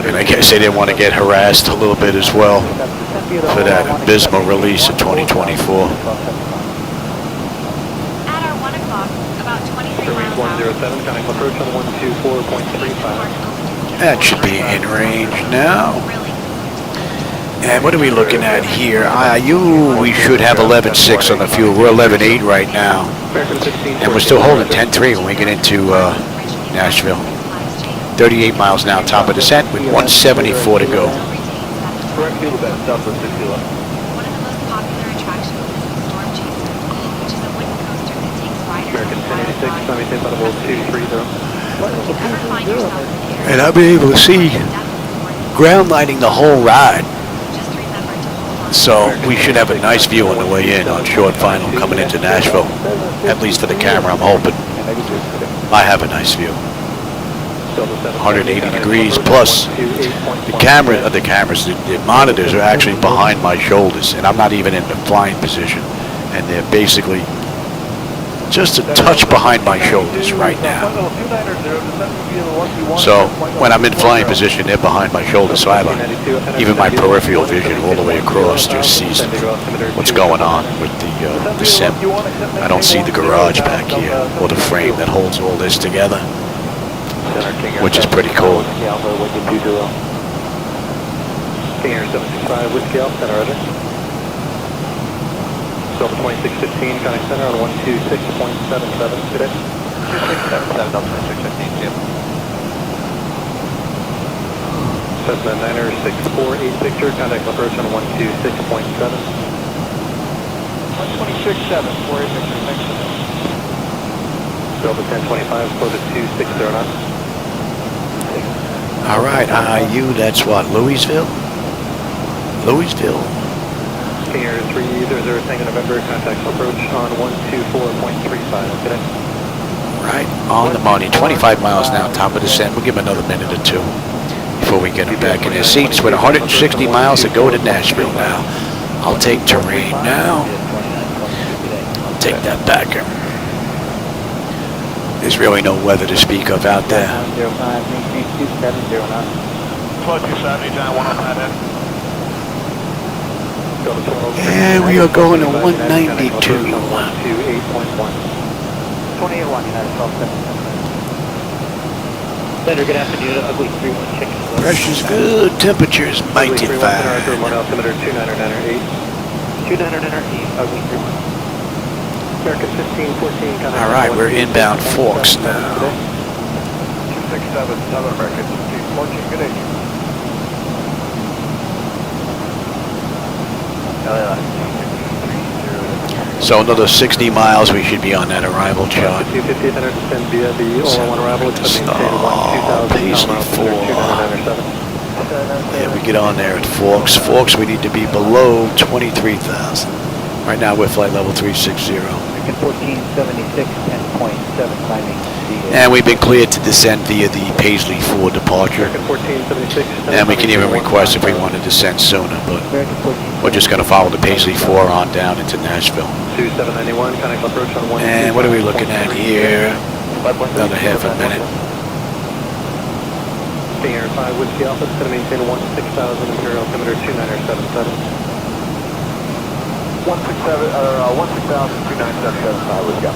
And I guess they didn't want to get harassed a little bit as well for that abysmal release of 2024. At our 1 o'clock, about 23 miles out. That should be in range now. And what are we looking at here? We should have 11.6 on the fuel. We're 11.8 right now. And we're still holding 10.3 when we get into Nashville. 38 miles now, top of descent with 174 to go. One of the most popular attractions is the Storm Chaser, which is a wooden coaster that takes riders on wild. And I'll be able to see ground lighting the whole ride. So we should have a nice view on the way in on short final coming into Nashville. At least for the camera, I'm hoping. I have a nice view. 180 degrees plus the monitors are actually behind my shoulders, and I'm not even in the flying position, and they're basically just a touch behind my shoulders right now. So when I'm in flying position, they're behind my shoulders, so I have even my peripheral vision all the way across just sees what's going on with the sim. I don't see the garage back here or the frame that holds all this together, which is pretty cool. Delta 2615, contact center on 126.77 today. 2677, Delta 2615, Jim. Cessna 9er 648 Victor, contact approach on 126.7. 126.7, 48 Victor, thanks for that. Delta 1025, close at 260 knots. All right, IU, that's what, Louisville? Louisville. Senior 300 Tango November, contact approach on 124.35 today. Right on the money, 25 miles now, top of descent. We'll give them another minute or two before we get them back in their seats with 160 miles to go to Nashville now. I'll take terrain now. I'll take that back. There's really no weather to speak of out there. 270, And we are going to 192. 28.1 United South. Center, good afternoon. Ugly 31 checking. Pressure's good. Temperature's mighty fine. Altimeter 29908. 29908, Ugly 31. American 1514. All right, we're inbound Forks now. 267, Southern American 1514, good evening. So another 60 miles, we should be on that arrival chart. 250, enter descend via the all-on arrival. Paisley 4. Yeah, we get on there at Forks. Forks, we need to be below 23,000. Right now, we're flight level 360. 1476, 10.7 climbing. And we've been cleared to descend via the Paisley 4 departure. And we can even request if we want to descend sooner, but we're just going to follow the Paisley 4 on down into Nashville. 2791, connect approach on 1. And what are we looking at here? Another half a minute. King Air 5 Whiskey Alpha, it's going to maintain 16,000, Imperial altimeter 2977. 16,029.75 with you.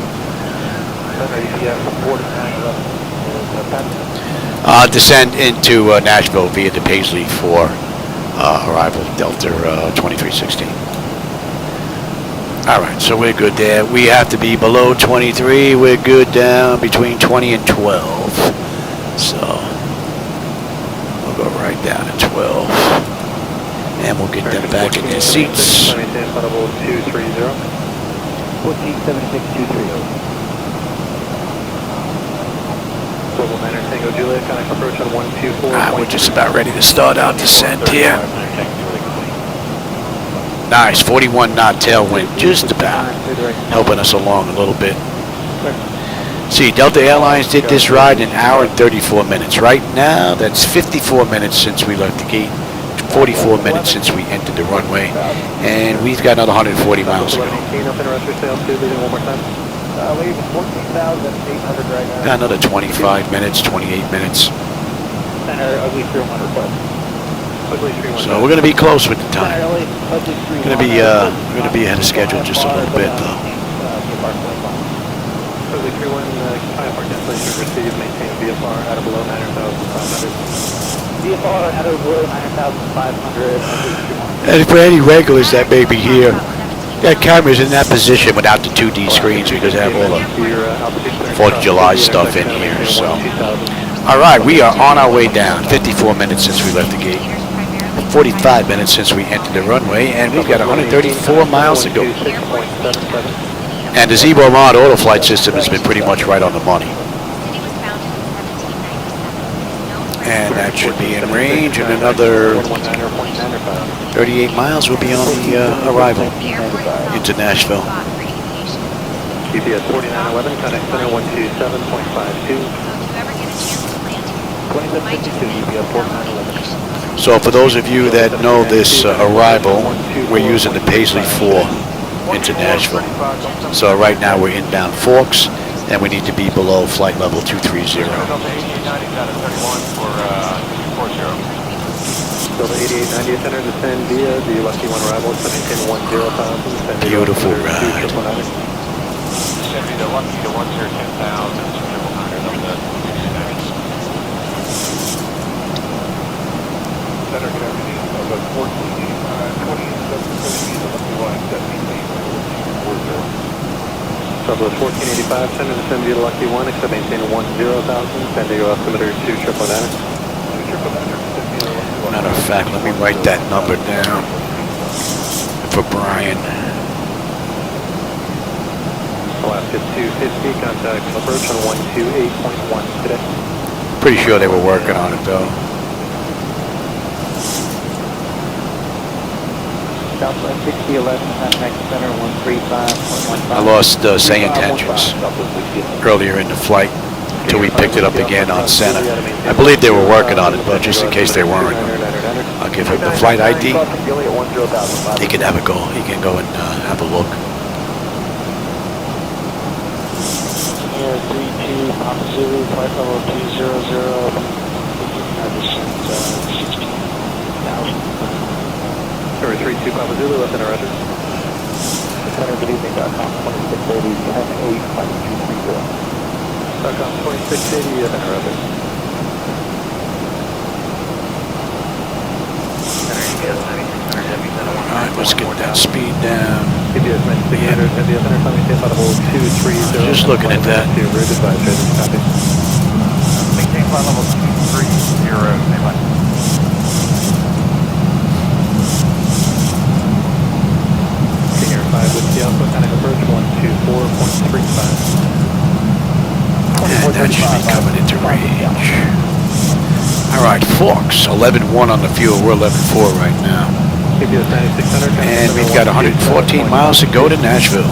Descend into Nashville via the Paisley for arrival, Delta 2316. All right, so we're good there. We have to be below 23. We're good down between 20 and 12. So we'll go right down to 12. And we'll get them back in their seats. 1476-230. Global Manor Tango Juliet, connect approach on 124. We're just about ready to start our descent here. Nice, 41 knot tailwind, just about helping us along a little bit. See, Delta Airlines did this ride in an hour and 34 minutes. Right now, that's 54 minutes since we left the gate, 44 minutes since we entered the runway, and we've got another 140 miles to go. Leave 14,800 right now. Got another 25 minutes, 28 minutes. Center, ugly 300 plus. So we're going to be close with the time. We're going to be ahead of schedule just a little bit, though. Ugly 31, time for cancellation received, maintain VFR at or below 9,500. VFR at or below 9,500. And for any regulars that may be here, that camera's in that position without the 2D screens because I have all the 4th of July stuff in here. So, all right, we are on our way down. 54 minutes since we left the gate, 45 minutes since we entered the runway, and we've got 134 miles to go. And the Zibo-Mod auto flight system has been pretty much right on the money. And that should be in range, and another 38 miles will be on the arrival into Nashville. GPS 4911, connect center 127.52. So for those of you that know this arrival, we're using the Paisley 4 into Nashville. So right now we're inbound Forks, and we need to be below flight level 230. Delta 8890 center, descend via the Lucky 1 arrival, so maintain 10,000. Beautiful ride. Descend via the Lucky to 10,000, 9,900 on the center connecting of a 1485, 20 and 770 the Lucky 1, 17, 40. Trouble is 1485, center, descend via the Lucky 1, except maintain 10,000, send to your altimeter 299. Matter of fact, let me write that number down for Brian. Alaska 250, contact approach on 128.1 today. Pretty sure they were working on it though. Southwest 6011, contact center 135.15. I lost SayIntentions earlier in the flight until we picked it up again on center. I believe they were working on it, but just in case they weren't, I'll give him the flight ID. He can have a go. He can go and have a look. Air 32, Papa Zulu, flight level 200, descent 16,000. Air 32, Papa Zulu, left center, roger. Center, good evening.com, 2680, 10-8, flight 230. .com 2680, left center, roger. Alright, let's get that speed down. CBS 9600, CBS center, time maintain flight level 230. Just looking at that. Route advisory, copy. Maintain flight level 230, stay by. King Air 5 with the Alpha, connect approach 124.35. And that should be coming into range. Alright, Forks, 11.1 on the fuel. We're 11.4 right now. CBS 9600. And we've got 114 miles to go to Nashville.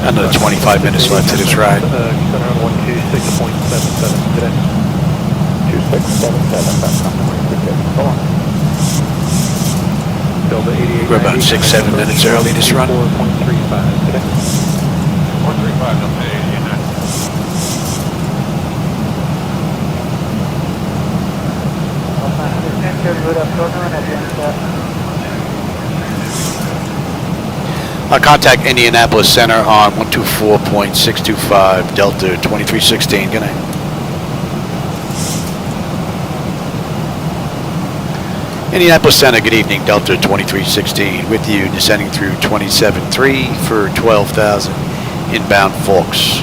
Another 25 minutes left to this ride. Center on 126.77 today. 2677, Delta 88. We're about 6-7 minutes early this run. 4.35 today. 435, Delta 8890. Contact Indianapolis Center on 124.625 Delta 2316. Good night. Indianapolis Center, good evening, Delta 2316, with you descending through 27.3 for 12,000 inbound Forks.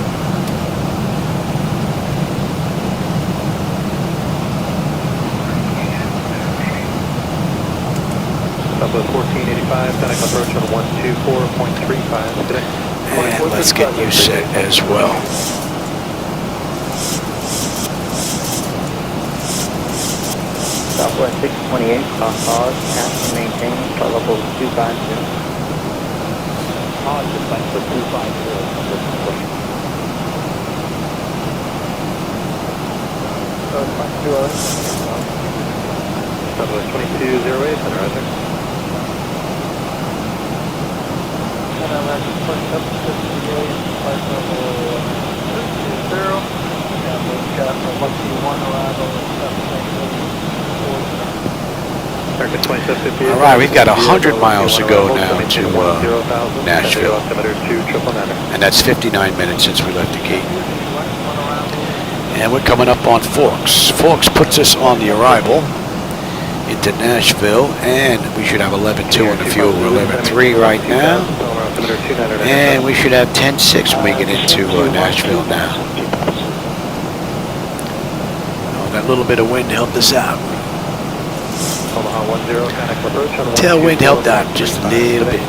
Southwest 1485, technical approach on 124.35 today. And let's get you set as well. Southwest 628, pause, pass and maintain, flight level 250. Pause, flight level 250. Southwest 2208, center rising. All right, we've got 100 miles to go now to Nashville, and that's 59 minutes since we left the gate. And we're coming up on Forks. Forks puts us on the arrival into Nashville, and we should have 11.2 on the fuel. We're 11.3 right now, and we should have 10.6 when we get into Nashville now. Oh, that little bit of wind helped us out. Tailwind helped out just a little bit. 2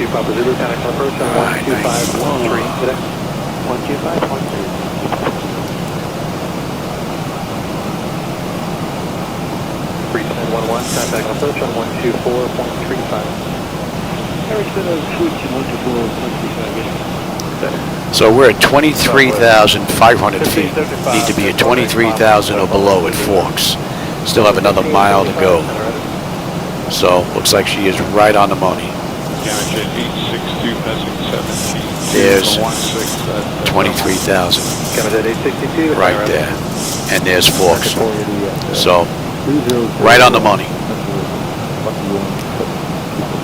Papa Zulu, technical approach on 12513 today. 12513. Freestand 11, technical approach on 124.35. So we're at 23,500 feet. Need to be at 23,000 or below at Forks. Still have another mile to go. So looks like she is right on the money. There's 23,000 right there, and there's Forks. So right on the money.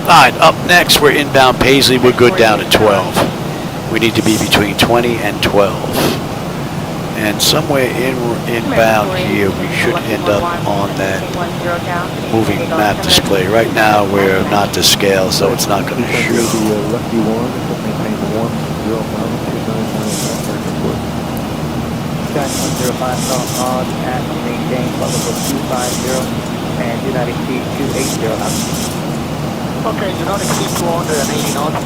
All right, up next we're inbound Paisley. We're good down to 12. We need to be between 20 and 12. And somewhere inbound here, we should end up on that moving map display. Right now, we're not to scale, so it's not going to show. Sky 105, pause, pass and maintain, flight level 250, and do not exceed 280 knots. Okay, do not exceed 280 knots.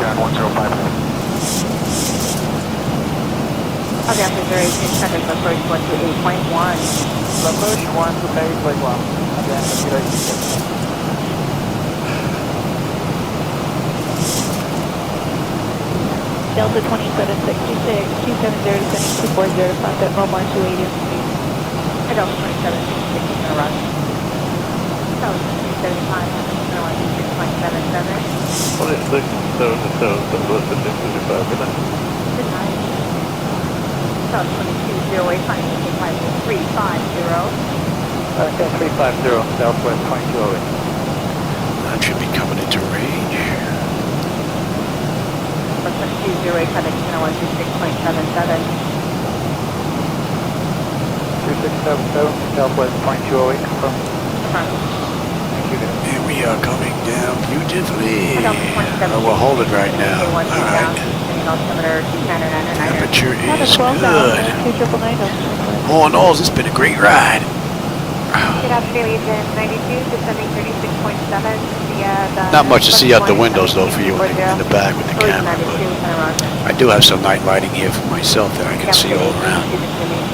John 105. Okay, after 18 seconds, approach 128.1. Approach 128.1. Again, Delta 2766, 270 descending 240, contact Omar 280. Delta 2766 is going to run. Delta 275, going to run 6.77. What is 6.77 good night? Good night. Delta 2208, flying to 350. Okay, 350, Southwest 2208. That should be coming into range. 2208, contact channel 126.77. 2677, Southwest 2208, confirm. And we are coming down beautifully. We're holding right now. All right. Temperature is good. All in all, it's been a great ride. Good afternoon, Agent 92, descending 36.7 via the... Not much to see out the windows, though, for you in the back with the camera, but I do have some night lighting here for myself that I can see all around.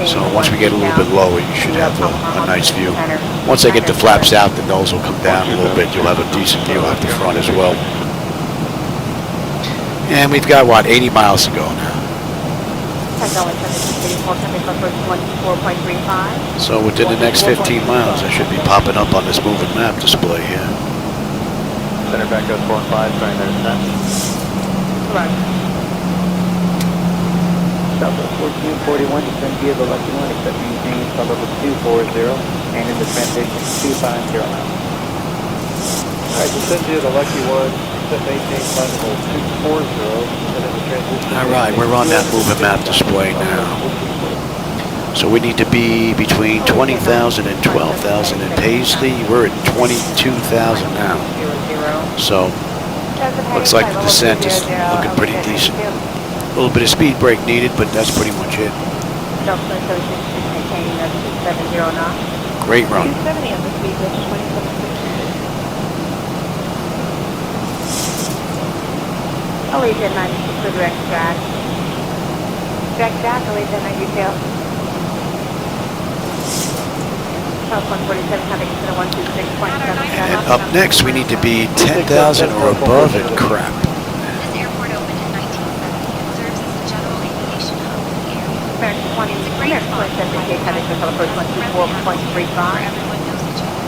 So once we get a little bit lower, you should have a nice view. Once I get the flaps out, the nose will come down a little bit. You'll have a decent view out the front as well. And we've got, what, 80 miles to go now. So within the next 15 miles, I should be popping up on this moving map display here. Center back up 4 and 5, trying to descend. Right. Southwest 1441, descend via the Lucky One, except maintain flight level 240, and in the transition 250 now. Alright, descend via the Lucky One, except maintain flight level 240, and in the transition... Alright, we're on that moving map display now. So we need to be between 20,000 and 12,000 in Paisley. We're at 22,000 now. So, looks like the descent is looking pretty decent. A little bit of speed brake needed, but that's pretty much it. Great run. Allegiant 96 for direct drag. Direct drag, Allegiant 92. South 147, having to 126.7. And up next, we need to be 10,000 or above and crap. This airport opened in 1970 and serves as the general aviation hub for the area. American 20, It's a great spot for American 20, having to approach 124.35. everyone knows each other.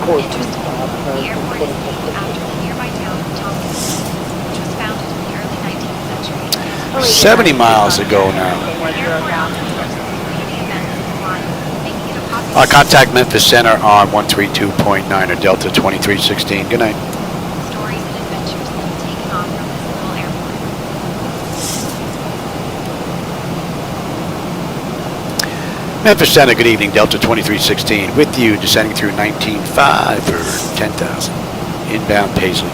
Interestingly, the airport is named after the nearby town of Tompkins, which was founded in the early 19th century. 70 miles ago now. Contact Memphis Center on 132.9 or Delta 2316. Good night. Stories and adventures that have taken off from this little airport. Memphis Center, good evening. Delta 2316 with you, descending through 19.5 for 10,000. Inbound Paisley.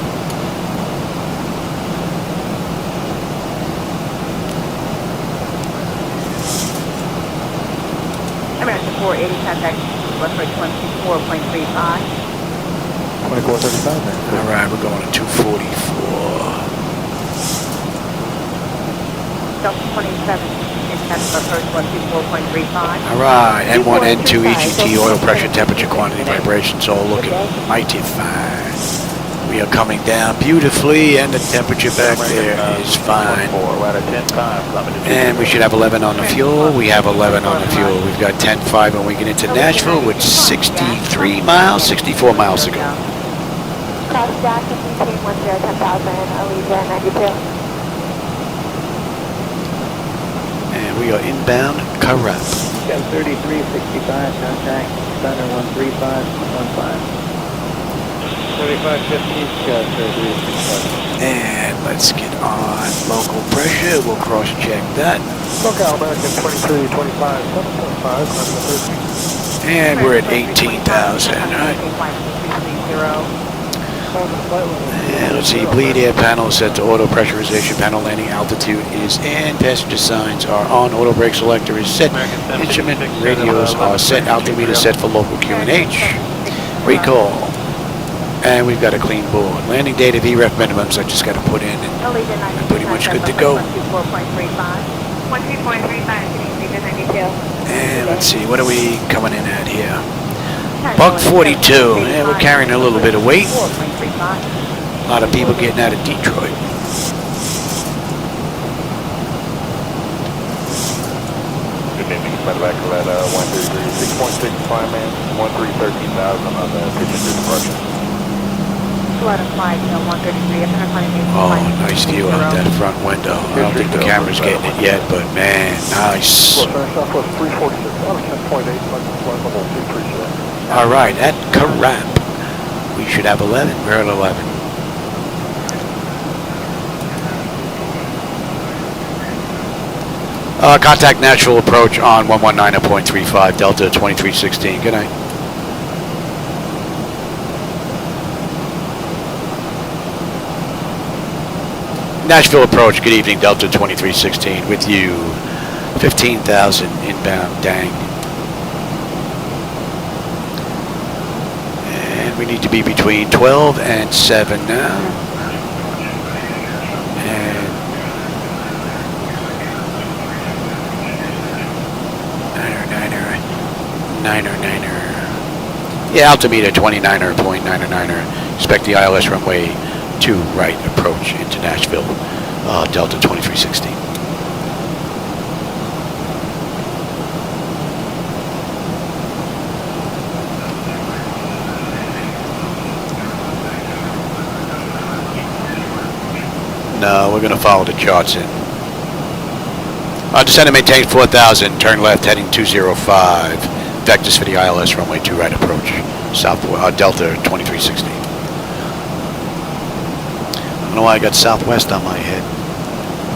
American 480, contact Westbridge 124.35. 2435 there. All right, we're going to 244. Delta 27, contact approach 124.35. All right, N1, N2, EGT, oil pressure, temperature, quantity, vibrations, all looking mighty fine. We are coming down beautifully, and the temperature back there is fine. And we should have 11 on the fuel. We have 11 on the fuel. We've got 10.5 when we get into Nashville with 63 miles, 64 miles to go. Cross Jack, maintain 10,000, Allegiant 92. And we are inbound Carap. Got 3365, contact Thunder 135.15. 3550, got 3365. And let's get on local pressure. We'll cross-check that. Lookout, American 2325, 7.5, And we're at 18,000, all right. And let's see, bleed air panel is set to auto pressurization. Panel landing altitude is in. Passenger signs are on. Auto brake selector is set. Instrument radios are set. Altimeter set for local QNH. Recall. And we've got a clean board. Landing data VREF minimums I just got to put in, and I'm pretty much good to go. 124.35, And let's see, what are we coming in at here? Buck 42. Yeah, we're carrying a little bit of weight. A lot of people getting out of Detroit. Good evening, medevac at 133, 6.65 man, 13,000 on the pitch and departure. Oh, nice view out that front window. I don't think the camera's getting it yet, but man, nice. All right, at Carap, we should have 11. We're at 11. Contact natural approach on 119.35 Delta 2316. Good night. Nashville approach, good evening, Delta 2316 with you, 15,000 inbound, dang. And we need to be between 12 and 7 now. And niner. Yeah, altimeter 29.99er. Expect the ILS runway 2 right approach into Nashville, Delta 2316. No, we're going to follow the charts in. Descend and maintain 4,000. Turn left, heading 205. Vectors for the ILS runway 2 right approach. South Delta 2360. I don't know why I got Southwest on my head.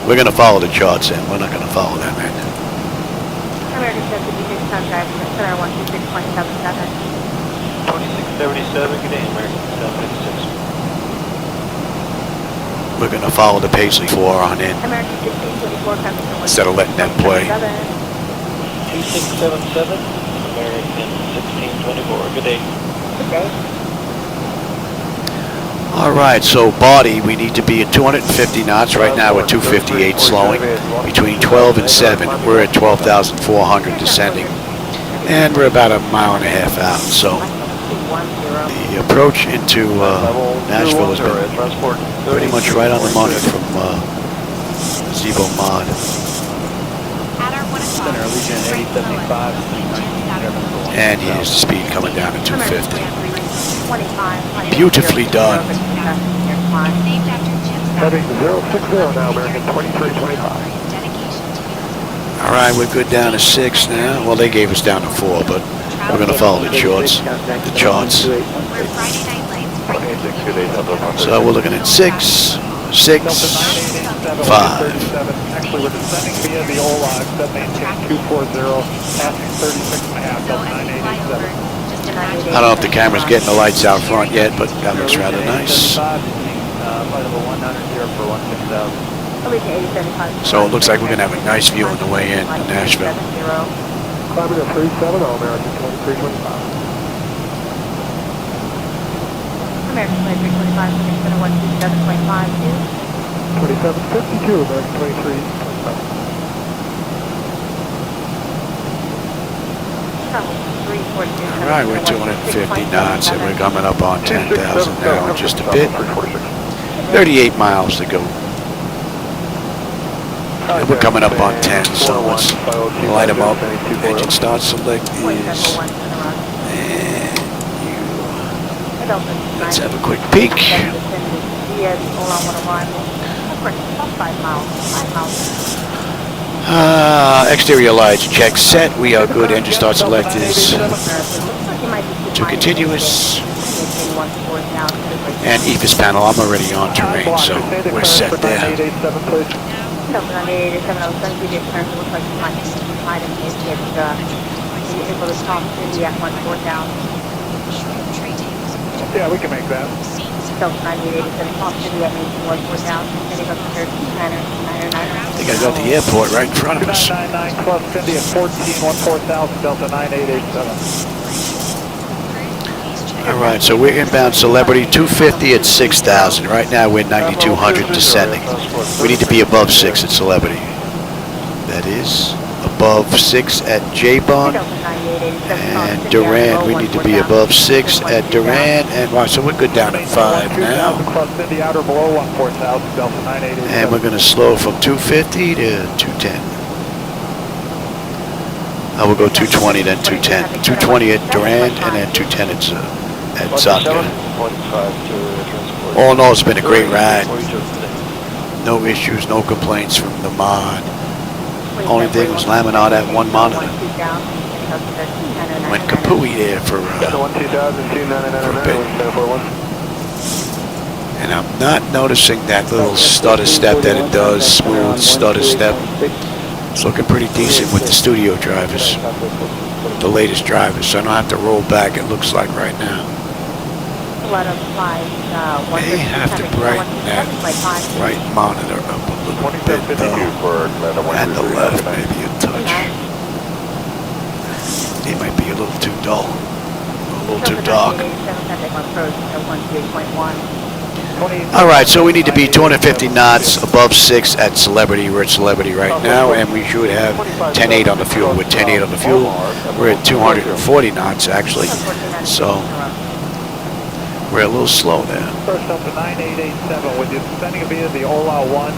We're going to follow the charts, and we're not going to follow that, man. American 76 contract, center 126.77. 2677, good day, American 756. We're going to follow the Paisley 4 on in. American 1624, coming Instead of letting them play. 2677, American 1624, good day. Good day. All right, so body, we need to be at 250 knots. Right now we're 258 slowing. Between 12 and 7, we're at 12,400 descending. And we're about a mile and a half out. So the approach into Nashville has been pretty much right on the money from Zibo-Mod. And here's the speed coming down to 250. Beautifully done. Heading 060 now, American 2325. All right, we're good down to 6 now. Well, they gave us down to 4, but we're going to follow the charts. So we're looking at 6, 6, 5. Actually, we're descending via the OLOG, that maintain 240, passing 36.5, Delta 9887. I don't know if the camera's getting the lights out front yet, but that looks rather nice. So it looks like we're going to have a nice view on the way in Nashville. Climbing at 370, American 2325. American 2325, center 127.52. 2752, American 2325. All right, we're 250 knots, and we're coming up on 10,000 now in just a bit. 38 miles to go. And we're coming up on 10, so let's light them up. Engine start select is, and let's have a quick peek. Exterior lights check set. We are good. Engine start select is to continuous. And EFIS panel, I'm already on terrain, so we're set there. Yeah, we can make that. I think I got the airport right in front of us. 999 plus Cindy at 14,000, Delta 9887. All right, so we're inbound Celebrity 250 at 6,000. Right now we're 9,200 descending. We need to be above 6 at Celebrity. That is above 6 at J-Bun and Durand. We need to be above 6 at Durand. And wow, so we're good down at 5 now. And we're going to slow from 250 to 210. I will go 220, then 210. 220 at Durand, and then 210 at Zatka. All in all, it's been a great ride. No issues, no complaints from the mod. Only thing was laminar that one monitor. Went kapooey there for a bit. And I'm not noticing that little stutter step that it does, smooth stutter step. It's looking pretty decent with the studio drivers, the latest drivers, so I don't have to roll back, it looks like right now. May have to brighten that right monitor up a little bit though, and the left maybe a touch. It might be a little too dull, a little too dark. Alright, so we need to be 250 knots above 6 at Celebrity. We're at Celebrity right now, and we should have 10.8 on the fuel. With 10.8 on the fuel, we're at 240 knots actually, so we're a little slow there. First up to 9887, with you descending via the Ola 1,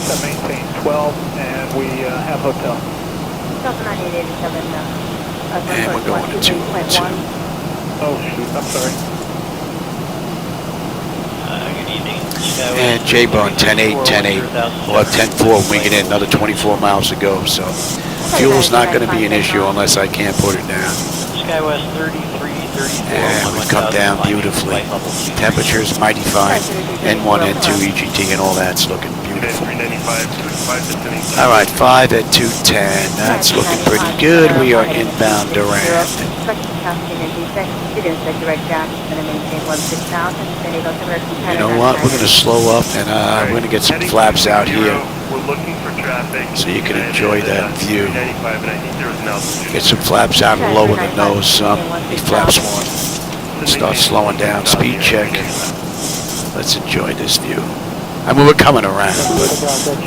to maintain 12, and we have hotel. And we're going to 212. Oh shoot, I'm sorry. Good evening. And J-Bone 10-8, 10-8. We'll have 10-4 when we get in, another 24 miles to go. So fuel's not going to be an issue unless I can't put it down. SkyWest 3334. And we've come down beautifully. Temperature's mighty fine. N1, N2, EGT, and all that's looking beautiful. All right, 5 at 210. That's looking pretty good. We are inbound Durant. You know what? We're going to slow up and we're going to get some flaps out here so you can enjoy that view. Get some flaps out and lower the nose some. These flaps won't start slowing down. Speed check. Let's enjoy this view. I mean, we're coming around, but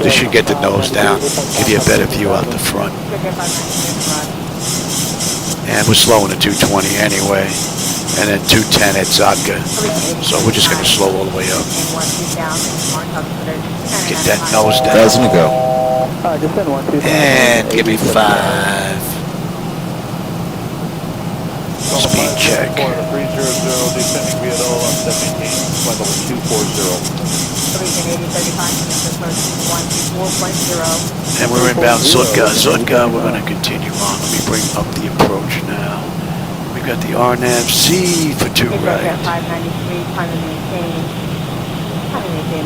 this should get the nose down, give you a better view out the front. And we're slowing at 220 anyway, and then 210 at Zatka. So we're just going to slow all the way up. Get that nose down. 1,000 to go. And give me 5. Speed check. 300, descending via OLA 17, flight level 240. And we're inbound Zutka. Zutka, we're going to continue on. Let me bring up the approach now. We got the RNAV-Z for 2 right. 593, trying to maintain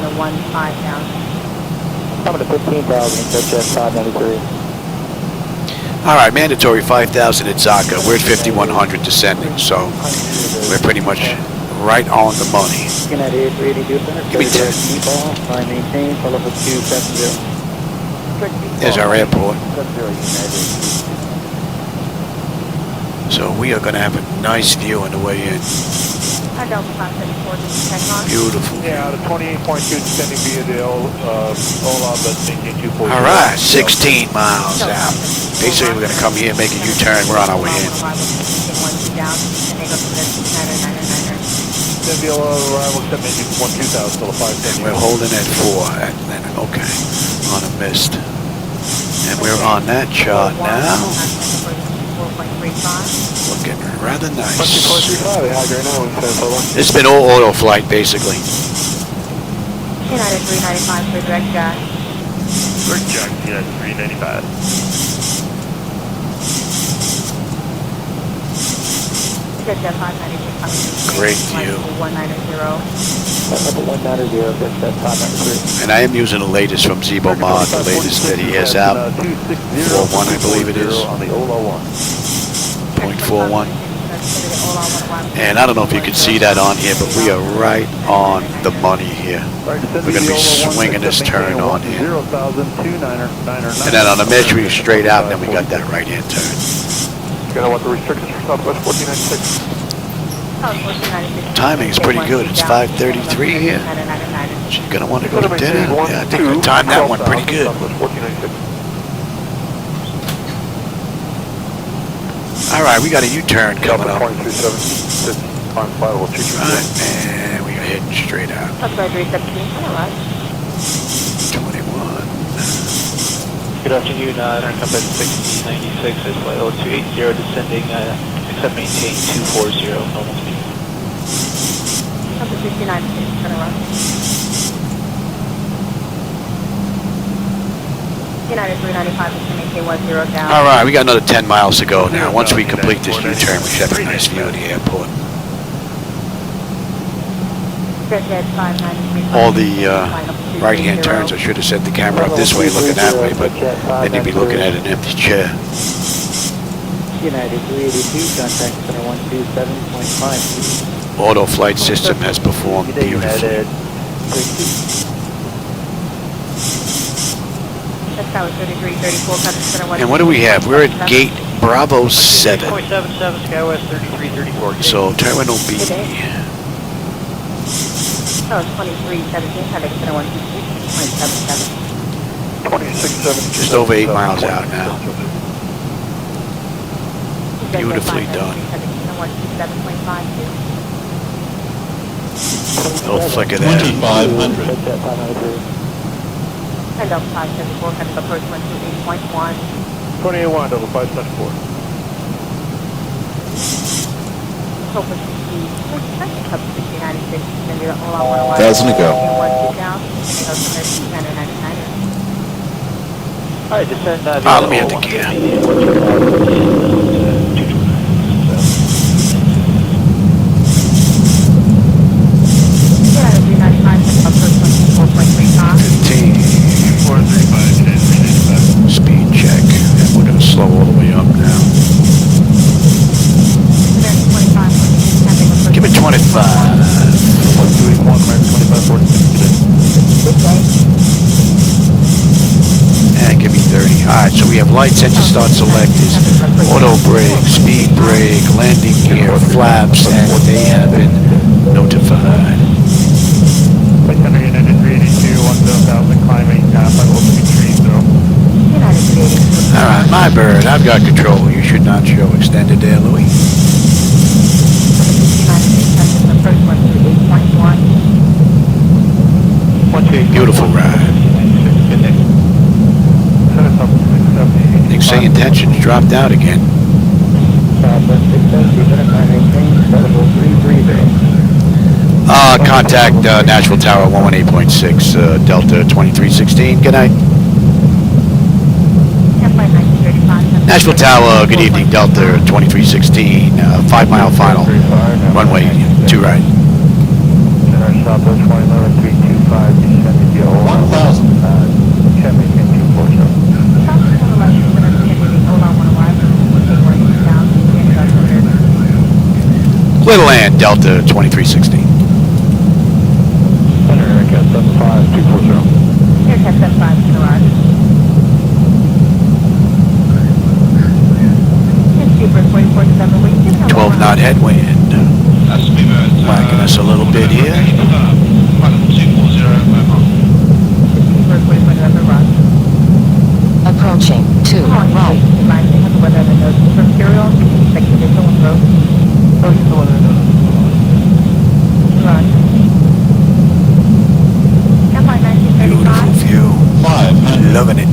the 1-5 down. Coming to 15,000, pitch at 593. All right, mandatory 5,000 at Zatka. We're at 5,100 descending, so we're pretty much right on the money. Give me 10. There's our airport. So we are going to have a nice view on the way in. Beautiful. Yeah, out of 28.2 descending via the OLA, but maintain 240. All right, 16 miles out. Basically, we're going to come here, make a U-turn. We're on our way in. Arrival, maintain 12000 till the 570. We're holding at 4 at Lennon. Okay, on a mist. And we're on that chart now. Looking rather nice. It's been all auto flight, basically. United 395 for direct jack. Direct jack, United 395. Great view. 190. And I am using the latest from Zibo-Mod, the latest that he has out. 4.1, I believe it is. 0.41. And I don't know if you can see that on here, but we are right on the money here. We're going to be swinging this turn on here. And then on the measure, straight out, and then we got that right-hand turn. Gonna want the restrictions for Southwest 1496. Timing is pretty good. It's 5:33 here. She's gonna want to go to dinner. Yeah, I think we timed that one pretty good. All right, we got a U-turn coming up. Right, and we are heading straight out. 21. Good afternoon, Cockpit 1696, is flight level 280 descending, except maintain 240, normal speed. Number 59, turn around. United 395, maintain 10 down. All right, we got another 10 miles to go now. Once we complete this U-turn, we should have a nice view of the airport. All the right-hand turns, I should have set the camera up this way, looking that way, but then you'd be looking at an empty chair. United 382, contact center 127.5. Auto flight system has performed beautifully. And what do we have? We're at gate Bravo 7. 3.77, SkyWest 3334. So Terminal B. Oh, 2317, contact center 123.77. 2617. Just over 8 miles out now. Beautifully done. Little flick of that. 2,500. And Delta 574, kind of approach 128.1. 28-1, Delta 574. Hope to see 1,000 to go. down, altimeter 2999er. Alright, descend Let me have the gear. Yeah, 395, approach 4.3 knots. 15. 435, Speed check. And we're going to slow all the way up now. American 25, Give it 25. 121, American 25, 46. And give me 30. Alright, so we have lights, engine start selectors, auto brake, speed brake, landing gear, flaps, and they have been notified. Flight Center United 382, 1000, climbing, flight level 330. United 382. Alright, my bird, I've got control. You should not show extended there, Louis. Approach 138.1. Beautiful ride. I think SayIntentions dropped out again. Contact Nashville Tower 118.6, Delta 2316. Good night. Nashville Tower, good evening, Delta 2316, 5 mile final, runway 2 right. 1,000. Clear to land, Delta 2316. Aircraft 75240. Aircraft 75, garage. 12 knot headwind. Whacking us a little bit here. Approaching 2 right. Beautiful view. Loving it.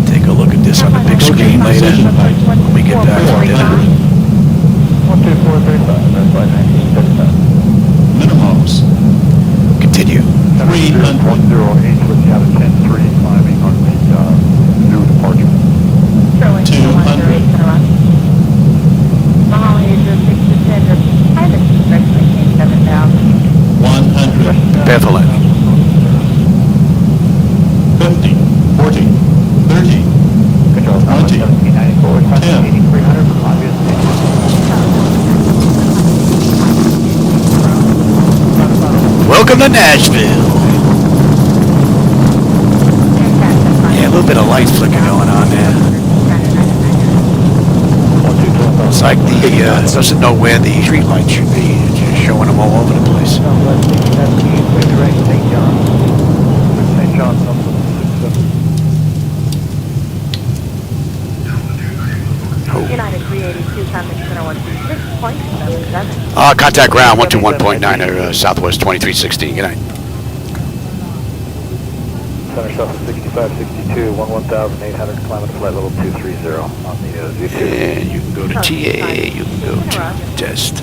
Take a look at this on the big screen later when we get back from dinner. 12435, Minimums. Continue. 310 with cabin 10-3, climbing on the new departure. 200. Mahalo Asia 6 to 10, your pilot direct maintain 7,000. 100. Bevelin. 50. 40. 30. 20. 10. Welcome to Nashville. Yeah, a little bit of light flicker going on there. It's like the, doesn't know where the street lights should be. It's just showing them all over the place. St. John, United 382, contact center 126.77. Contact ground 121.9 Southwest 2316. Good night. Center South 6562, 11,800, climate flight level 230 on the Z2. And you can go to TA, you can go to test.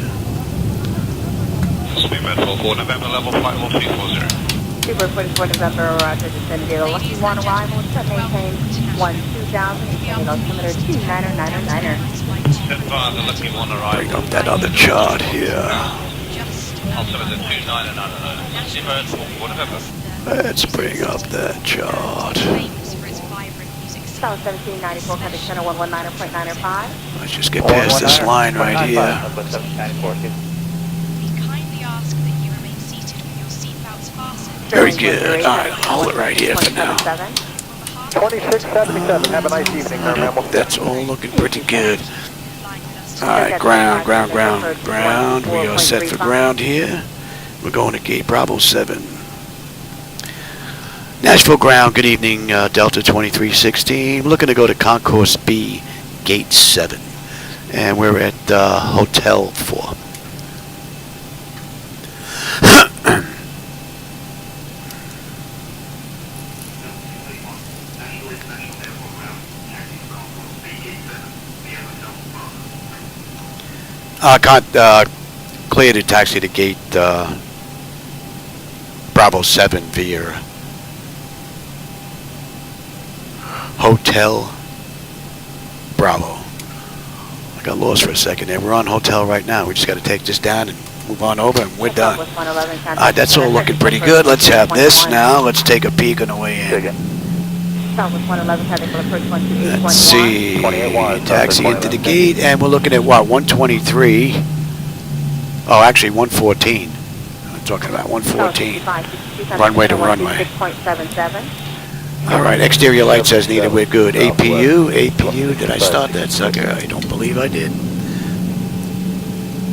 Speedbird 44, November level, flight level 240. Super 44 November, roger, descend via Lucky 1 arrival, set maintain 12000, extended altimeter 2999er. Step 5, the Lucky 1 arrival. Bring up that other chart here. Altimeter 2999. Speedbird 44 November. Let's bring up that chart. South 1794, contact center 119.95. Let's just get past this line right here. Very good. All right, I'll hold it right here for now. 2677, have a nice evening there, ma'am. That's all looking pretty good. All right, ground. We are set for ground here. We're going to gate Bravo 7. Nashville ground, good evening, Delta 2316. We're looking to go to Concourse B, gate 7. And we're at Hotel 4. Clear to taxi to gate Bravo 7 via Hotel Bravo. I got lost for a second there. We're on Hotel right now. We just got to take this down and move on over, and we're done. Alright, that's all looking pretty good. Let's have this now. Let's take a peek on the way in. Let's see. Taxi into the gate, and we're looking at what? 123. Oh, actually 114. I'm talking about 114. Runway to runway. Alright, exterior lights as needed. We're good. APU. Did I start that sucker? I don't believe I did.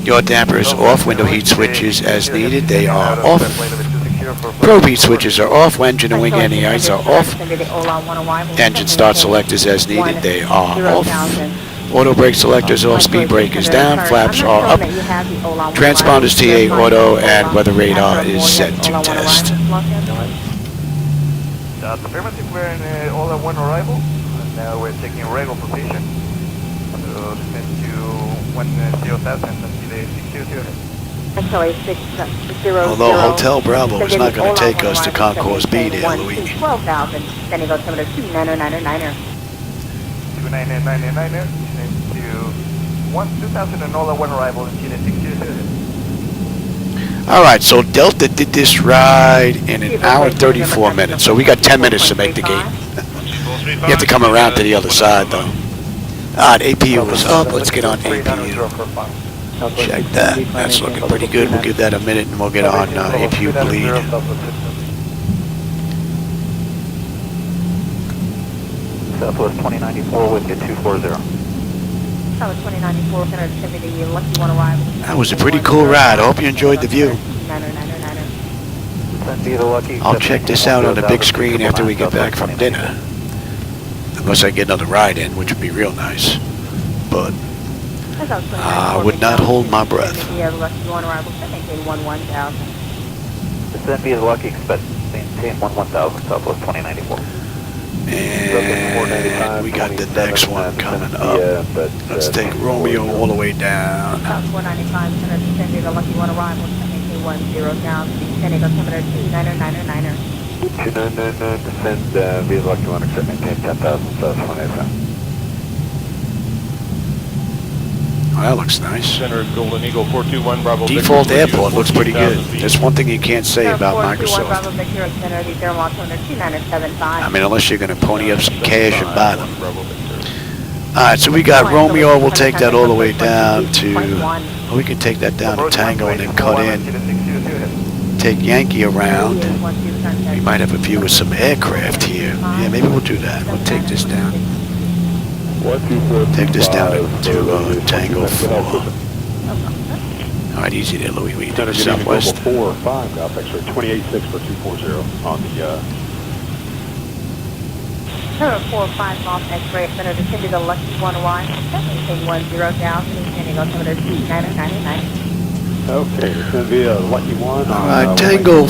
Yaw dampers off. Window heat switches as needed. They are off. Probe heat switches are off. Engine and wing anti-ice are off. Engine start selectors as needed. They are off. Auto brake selectors off. Speed brake is down. Flaps are up. Transponders TA auto, and weather radar is set to test. Affirmative, we're in all-1 arrival, and now we're taking regular position to descend to 10,000 and delay 600. Although Hotel Bravo is not going to take us to Concourse B there, Louis. 12,000, then altimeter 2999er. 2999er, descend to 2,000 and all-1 arrival and delay 600. Alright, so Delta did this ride in an hour and 34 minutes, so we got 10 minutes to make the gate. You have to come around to the other side, though. Alright, APU was up. Let's get on APU. Check that. That's looking pretty good. We'll give that a minute, and we'll get on APU bleed. Southwest 2094 with you 240. That was a pretty cool ride. I hope you enjoyed the view. I'll check this out on the big screen after we get back from dinner. Unless I get another ride in, which would be real nice. But I would not hold my breath. Descend via Lucky Express, maintain 1000 Southwest 2094. And we got the next one coming up. Let's take Romeo all the way down. 495, descending the Lucky One arrival, 10 down, descending altimeter 2999er. 2999, descend via Lucky One, except maintain 10,000 South 187. Oh, that looks nice. Center Golden Eagle 421 Bravo. Default airport looks pretty good. There's one thing you can't say about Microsoft. I mean, unless you're going to pony up some cash and buy them. Alright, so we got Romeo. We'll take that all the way down to... Well, we can take that down to Tango and then cut in. Take Yankee around. We might have a view of some aircraft here. Yeah, maybe we'll do that. We'll take this down. Take this down to Tango 4. Alright, easy there, Louis. We do the Southwest. 4 or 5, Golf X-ray 28.6 for 240 on the 4-5 off X-ray, center descending the Lucky One arrival, 10 down, descending altimeter 2999. Okay, it's going to be a Lucky One. Alright, Tango 4.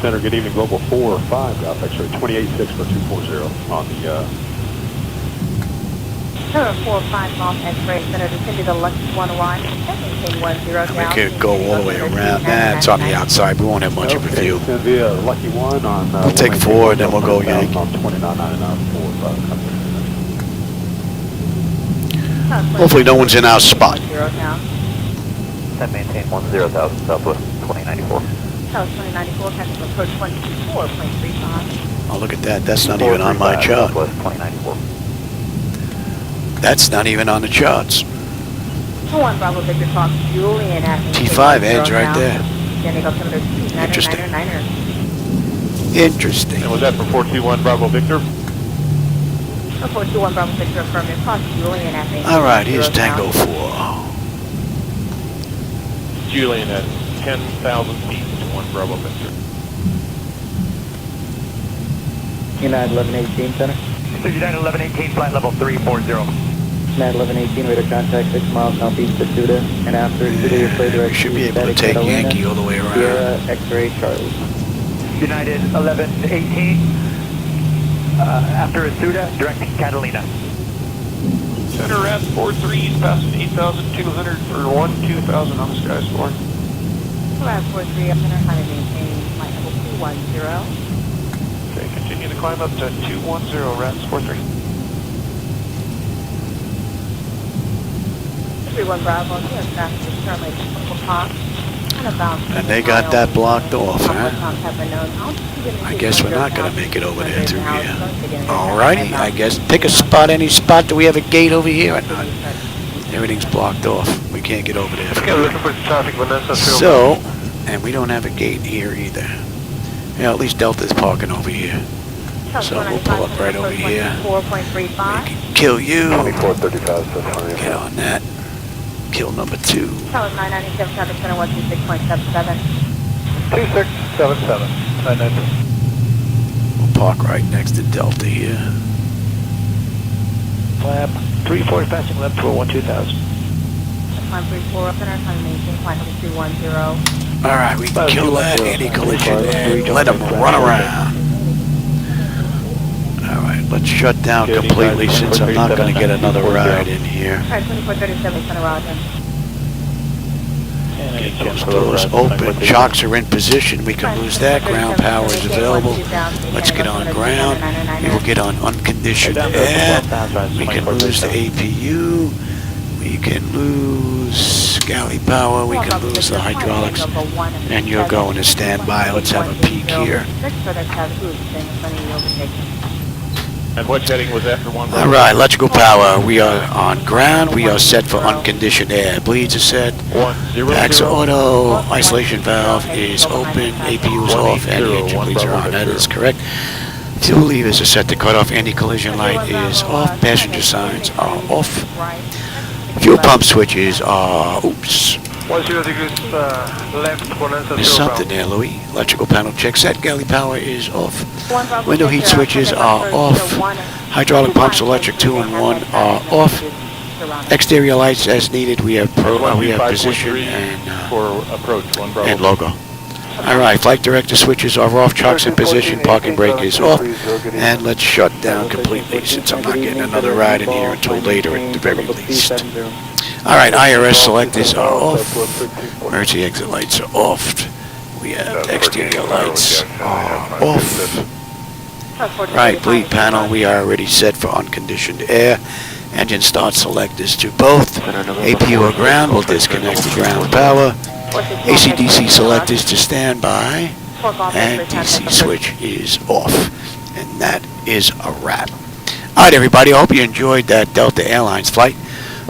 Center, good evening, Global 4 or 5, Golf X-ray 28.6 for 240 on the 4-5 off X-ray, center descending the Lucky One arrival, 10 We could go all the way around. Nah, it's on the outside. We won't have much of a view. It's going to be a Lucky One on... We'll take 4 and then we'll go Yankee. Hopefully no one's in our spot. Then maintain 10,000 Southwest 2094. Southwest 2094, passing approach 124.35. Oh, look at that. That's not even on my chart. Southwest 2094. That's not even on the charts. 1 Bravo Victor Fox, Julian at T5 ends right there. Interesting. Interesting. And was that for 421 Bravo Victor? 421 Bravo Victor affirmative, Fox, Julian at Alright, here's Tango 4. Julian at 10,000 feet to 1 Bravo Victor. United 1118 Center. United 1118, flight level 340. United 1118, radar contact 6 miles southeast of Suda, and after Suda, your flight direction. We should be able to take Yankee all the way around. Sierra X-ray Charlie. United 1118, after Suda, directing Catalina. Center RAV 43 is passing 8,200 for 1-2,000 on the sky score. RAV 43 up center, trying to maintain flight level 210. Okay, continue to climb up to 210, RAV 43. 31 Bravo, here, fast to Starlight, Uncle Pop. And they got that blocked off, huh? I guess we're not going to make it over there through here. Alrighty, I guess pick a spot, any spot. Do we have a gate over here or not? Everything's blocked off. We can't get over there. Okay, looking for traffic, Vanessa. So, and we don't have a gate here either. Yeah, at least Delta's parking over here. So we'll pull up right over here. We can kill you. 2435, that's fine. Get on that. Kill number 2. Tower 997, traffic center 126.77. 2677, 997. We'll park right next to Delta here. Lab 34 passing left for 1-2,000. Climb 34 up center, trying to maintain flight level 210. Alright, we can kill that anti-collision and let them run around. Alright, let's shut down completely since I'm not going to get another ride in here. Alright, 2437, center Roger. Get those doors open. Chocks are in position. We can lose that. Ground power is available. Let's get on ground. We will get on unconditioned air. We can lose the APU. We can lose galley power. We can lose the hydraulics. And you're going to standby. Let's have a peek here. And what heading was that for 1? Alright, electrical power. We are on ground. We are set for unconditioned air. Bleeds are set. Packs auto. Isolation valve is open. APU is off. And the engine bleeds are on. That is correct. Fuel levers are set to cut off. Anti-collision light is off. Passenger signs are off. Fuel pump switches are... Oops. 10 degrees left, There's something there, Louis. Electrical panel check set. Galley power is off. Window heat switches are off. Hydraulic pumps, electric 2 and 1 are off. Exterior lights as needed. We have position and logo. All right, flight director switches are off. Chocks in position. Parking brake is off. And let's shut down completely since I'm not getting another ride in here until later at the very least. All right, IRS selectors are off. Emergency exit lights are off. We have exterior lights are off. Right, bleed panel, we are already set for unconditioned air. Engine start selectors to both. APU or ground, we'll disconnect the ground power. AC/DC selectors to standby. And DC switch is off. And that is a wrap. All right, everybody, I hope you enjoyed that Delta Airlines flight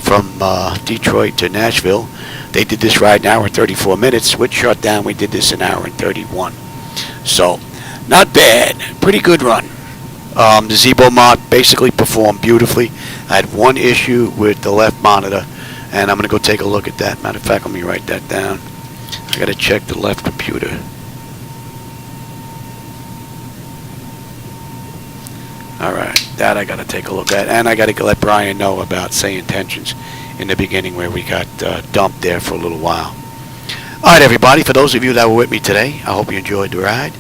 from Detroit to Nashville. They did this ride in an hour and 34 minutes. With shutdown, we did this in an hour and 31. So, not bad. Pretty good run. The Zibo-Mod basically performed beautifully. I had one issue with the left monitor, and I'm going to go take a look at that. Matter of fact, let me write that down. I got to check the left computer. Alright, that I got to take a look at. And I got to let Brian know about SayIntentions in the beginning where we got dumped there for a little while. Alright, everybody, for those of you that were with me today, I hope you enjoyed the ride.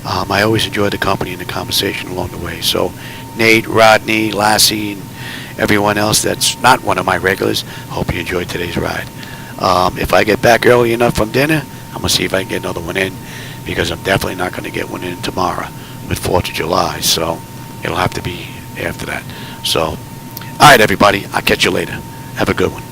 I always enjoy the company and the conversation along the way. So, Nate, Rodney, Lassie, and everyone else that's not one of my regulars, hope you enjoyed today's ride. If I get back early enough from dinner, I'm going to see if I can get another one in, because I'm definitely not going to get one in tomorrow with 4th of July. So, it'll have to be after that. So, alright, everybody, I'll catch you later. Have a good one.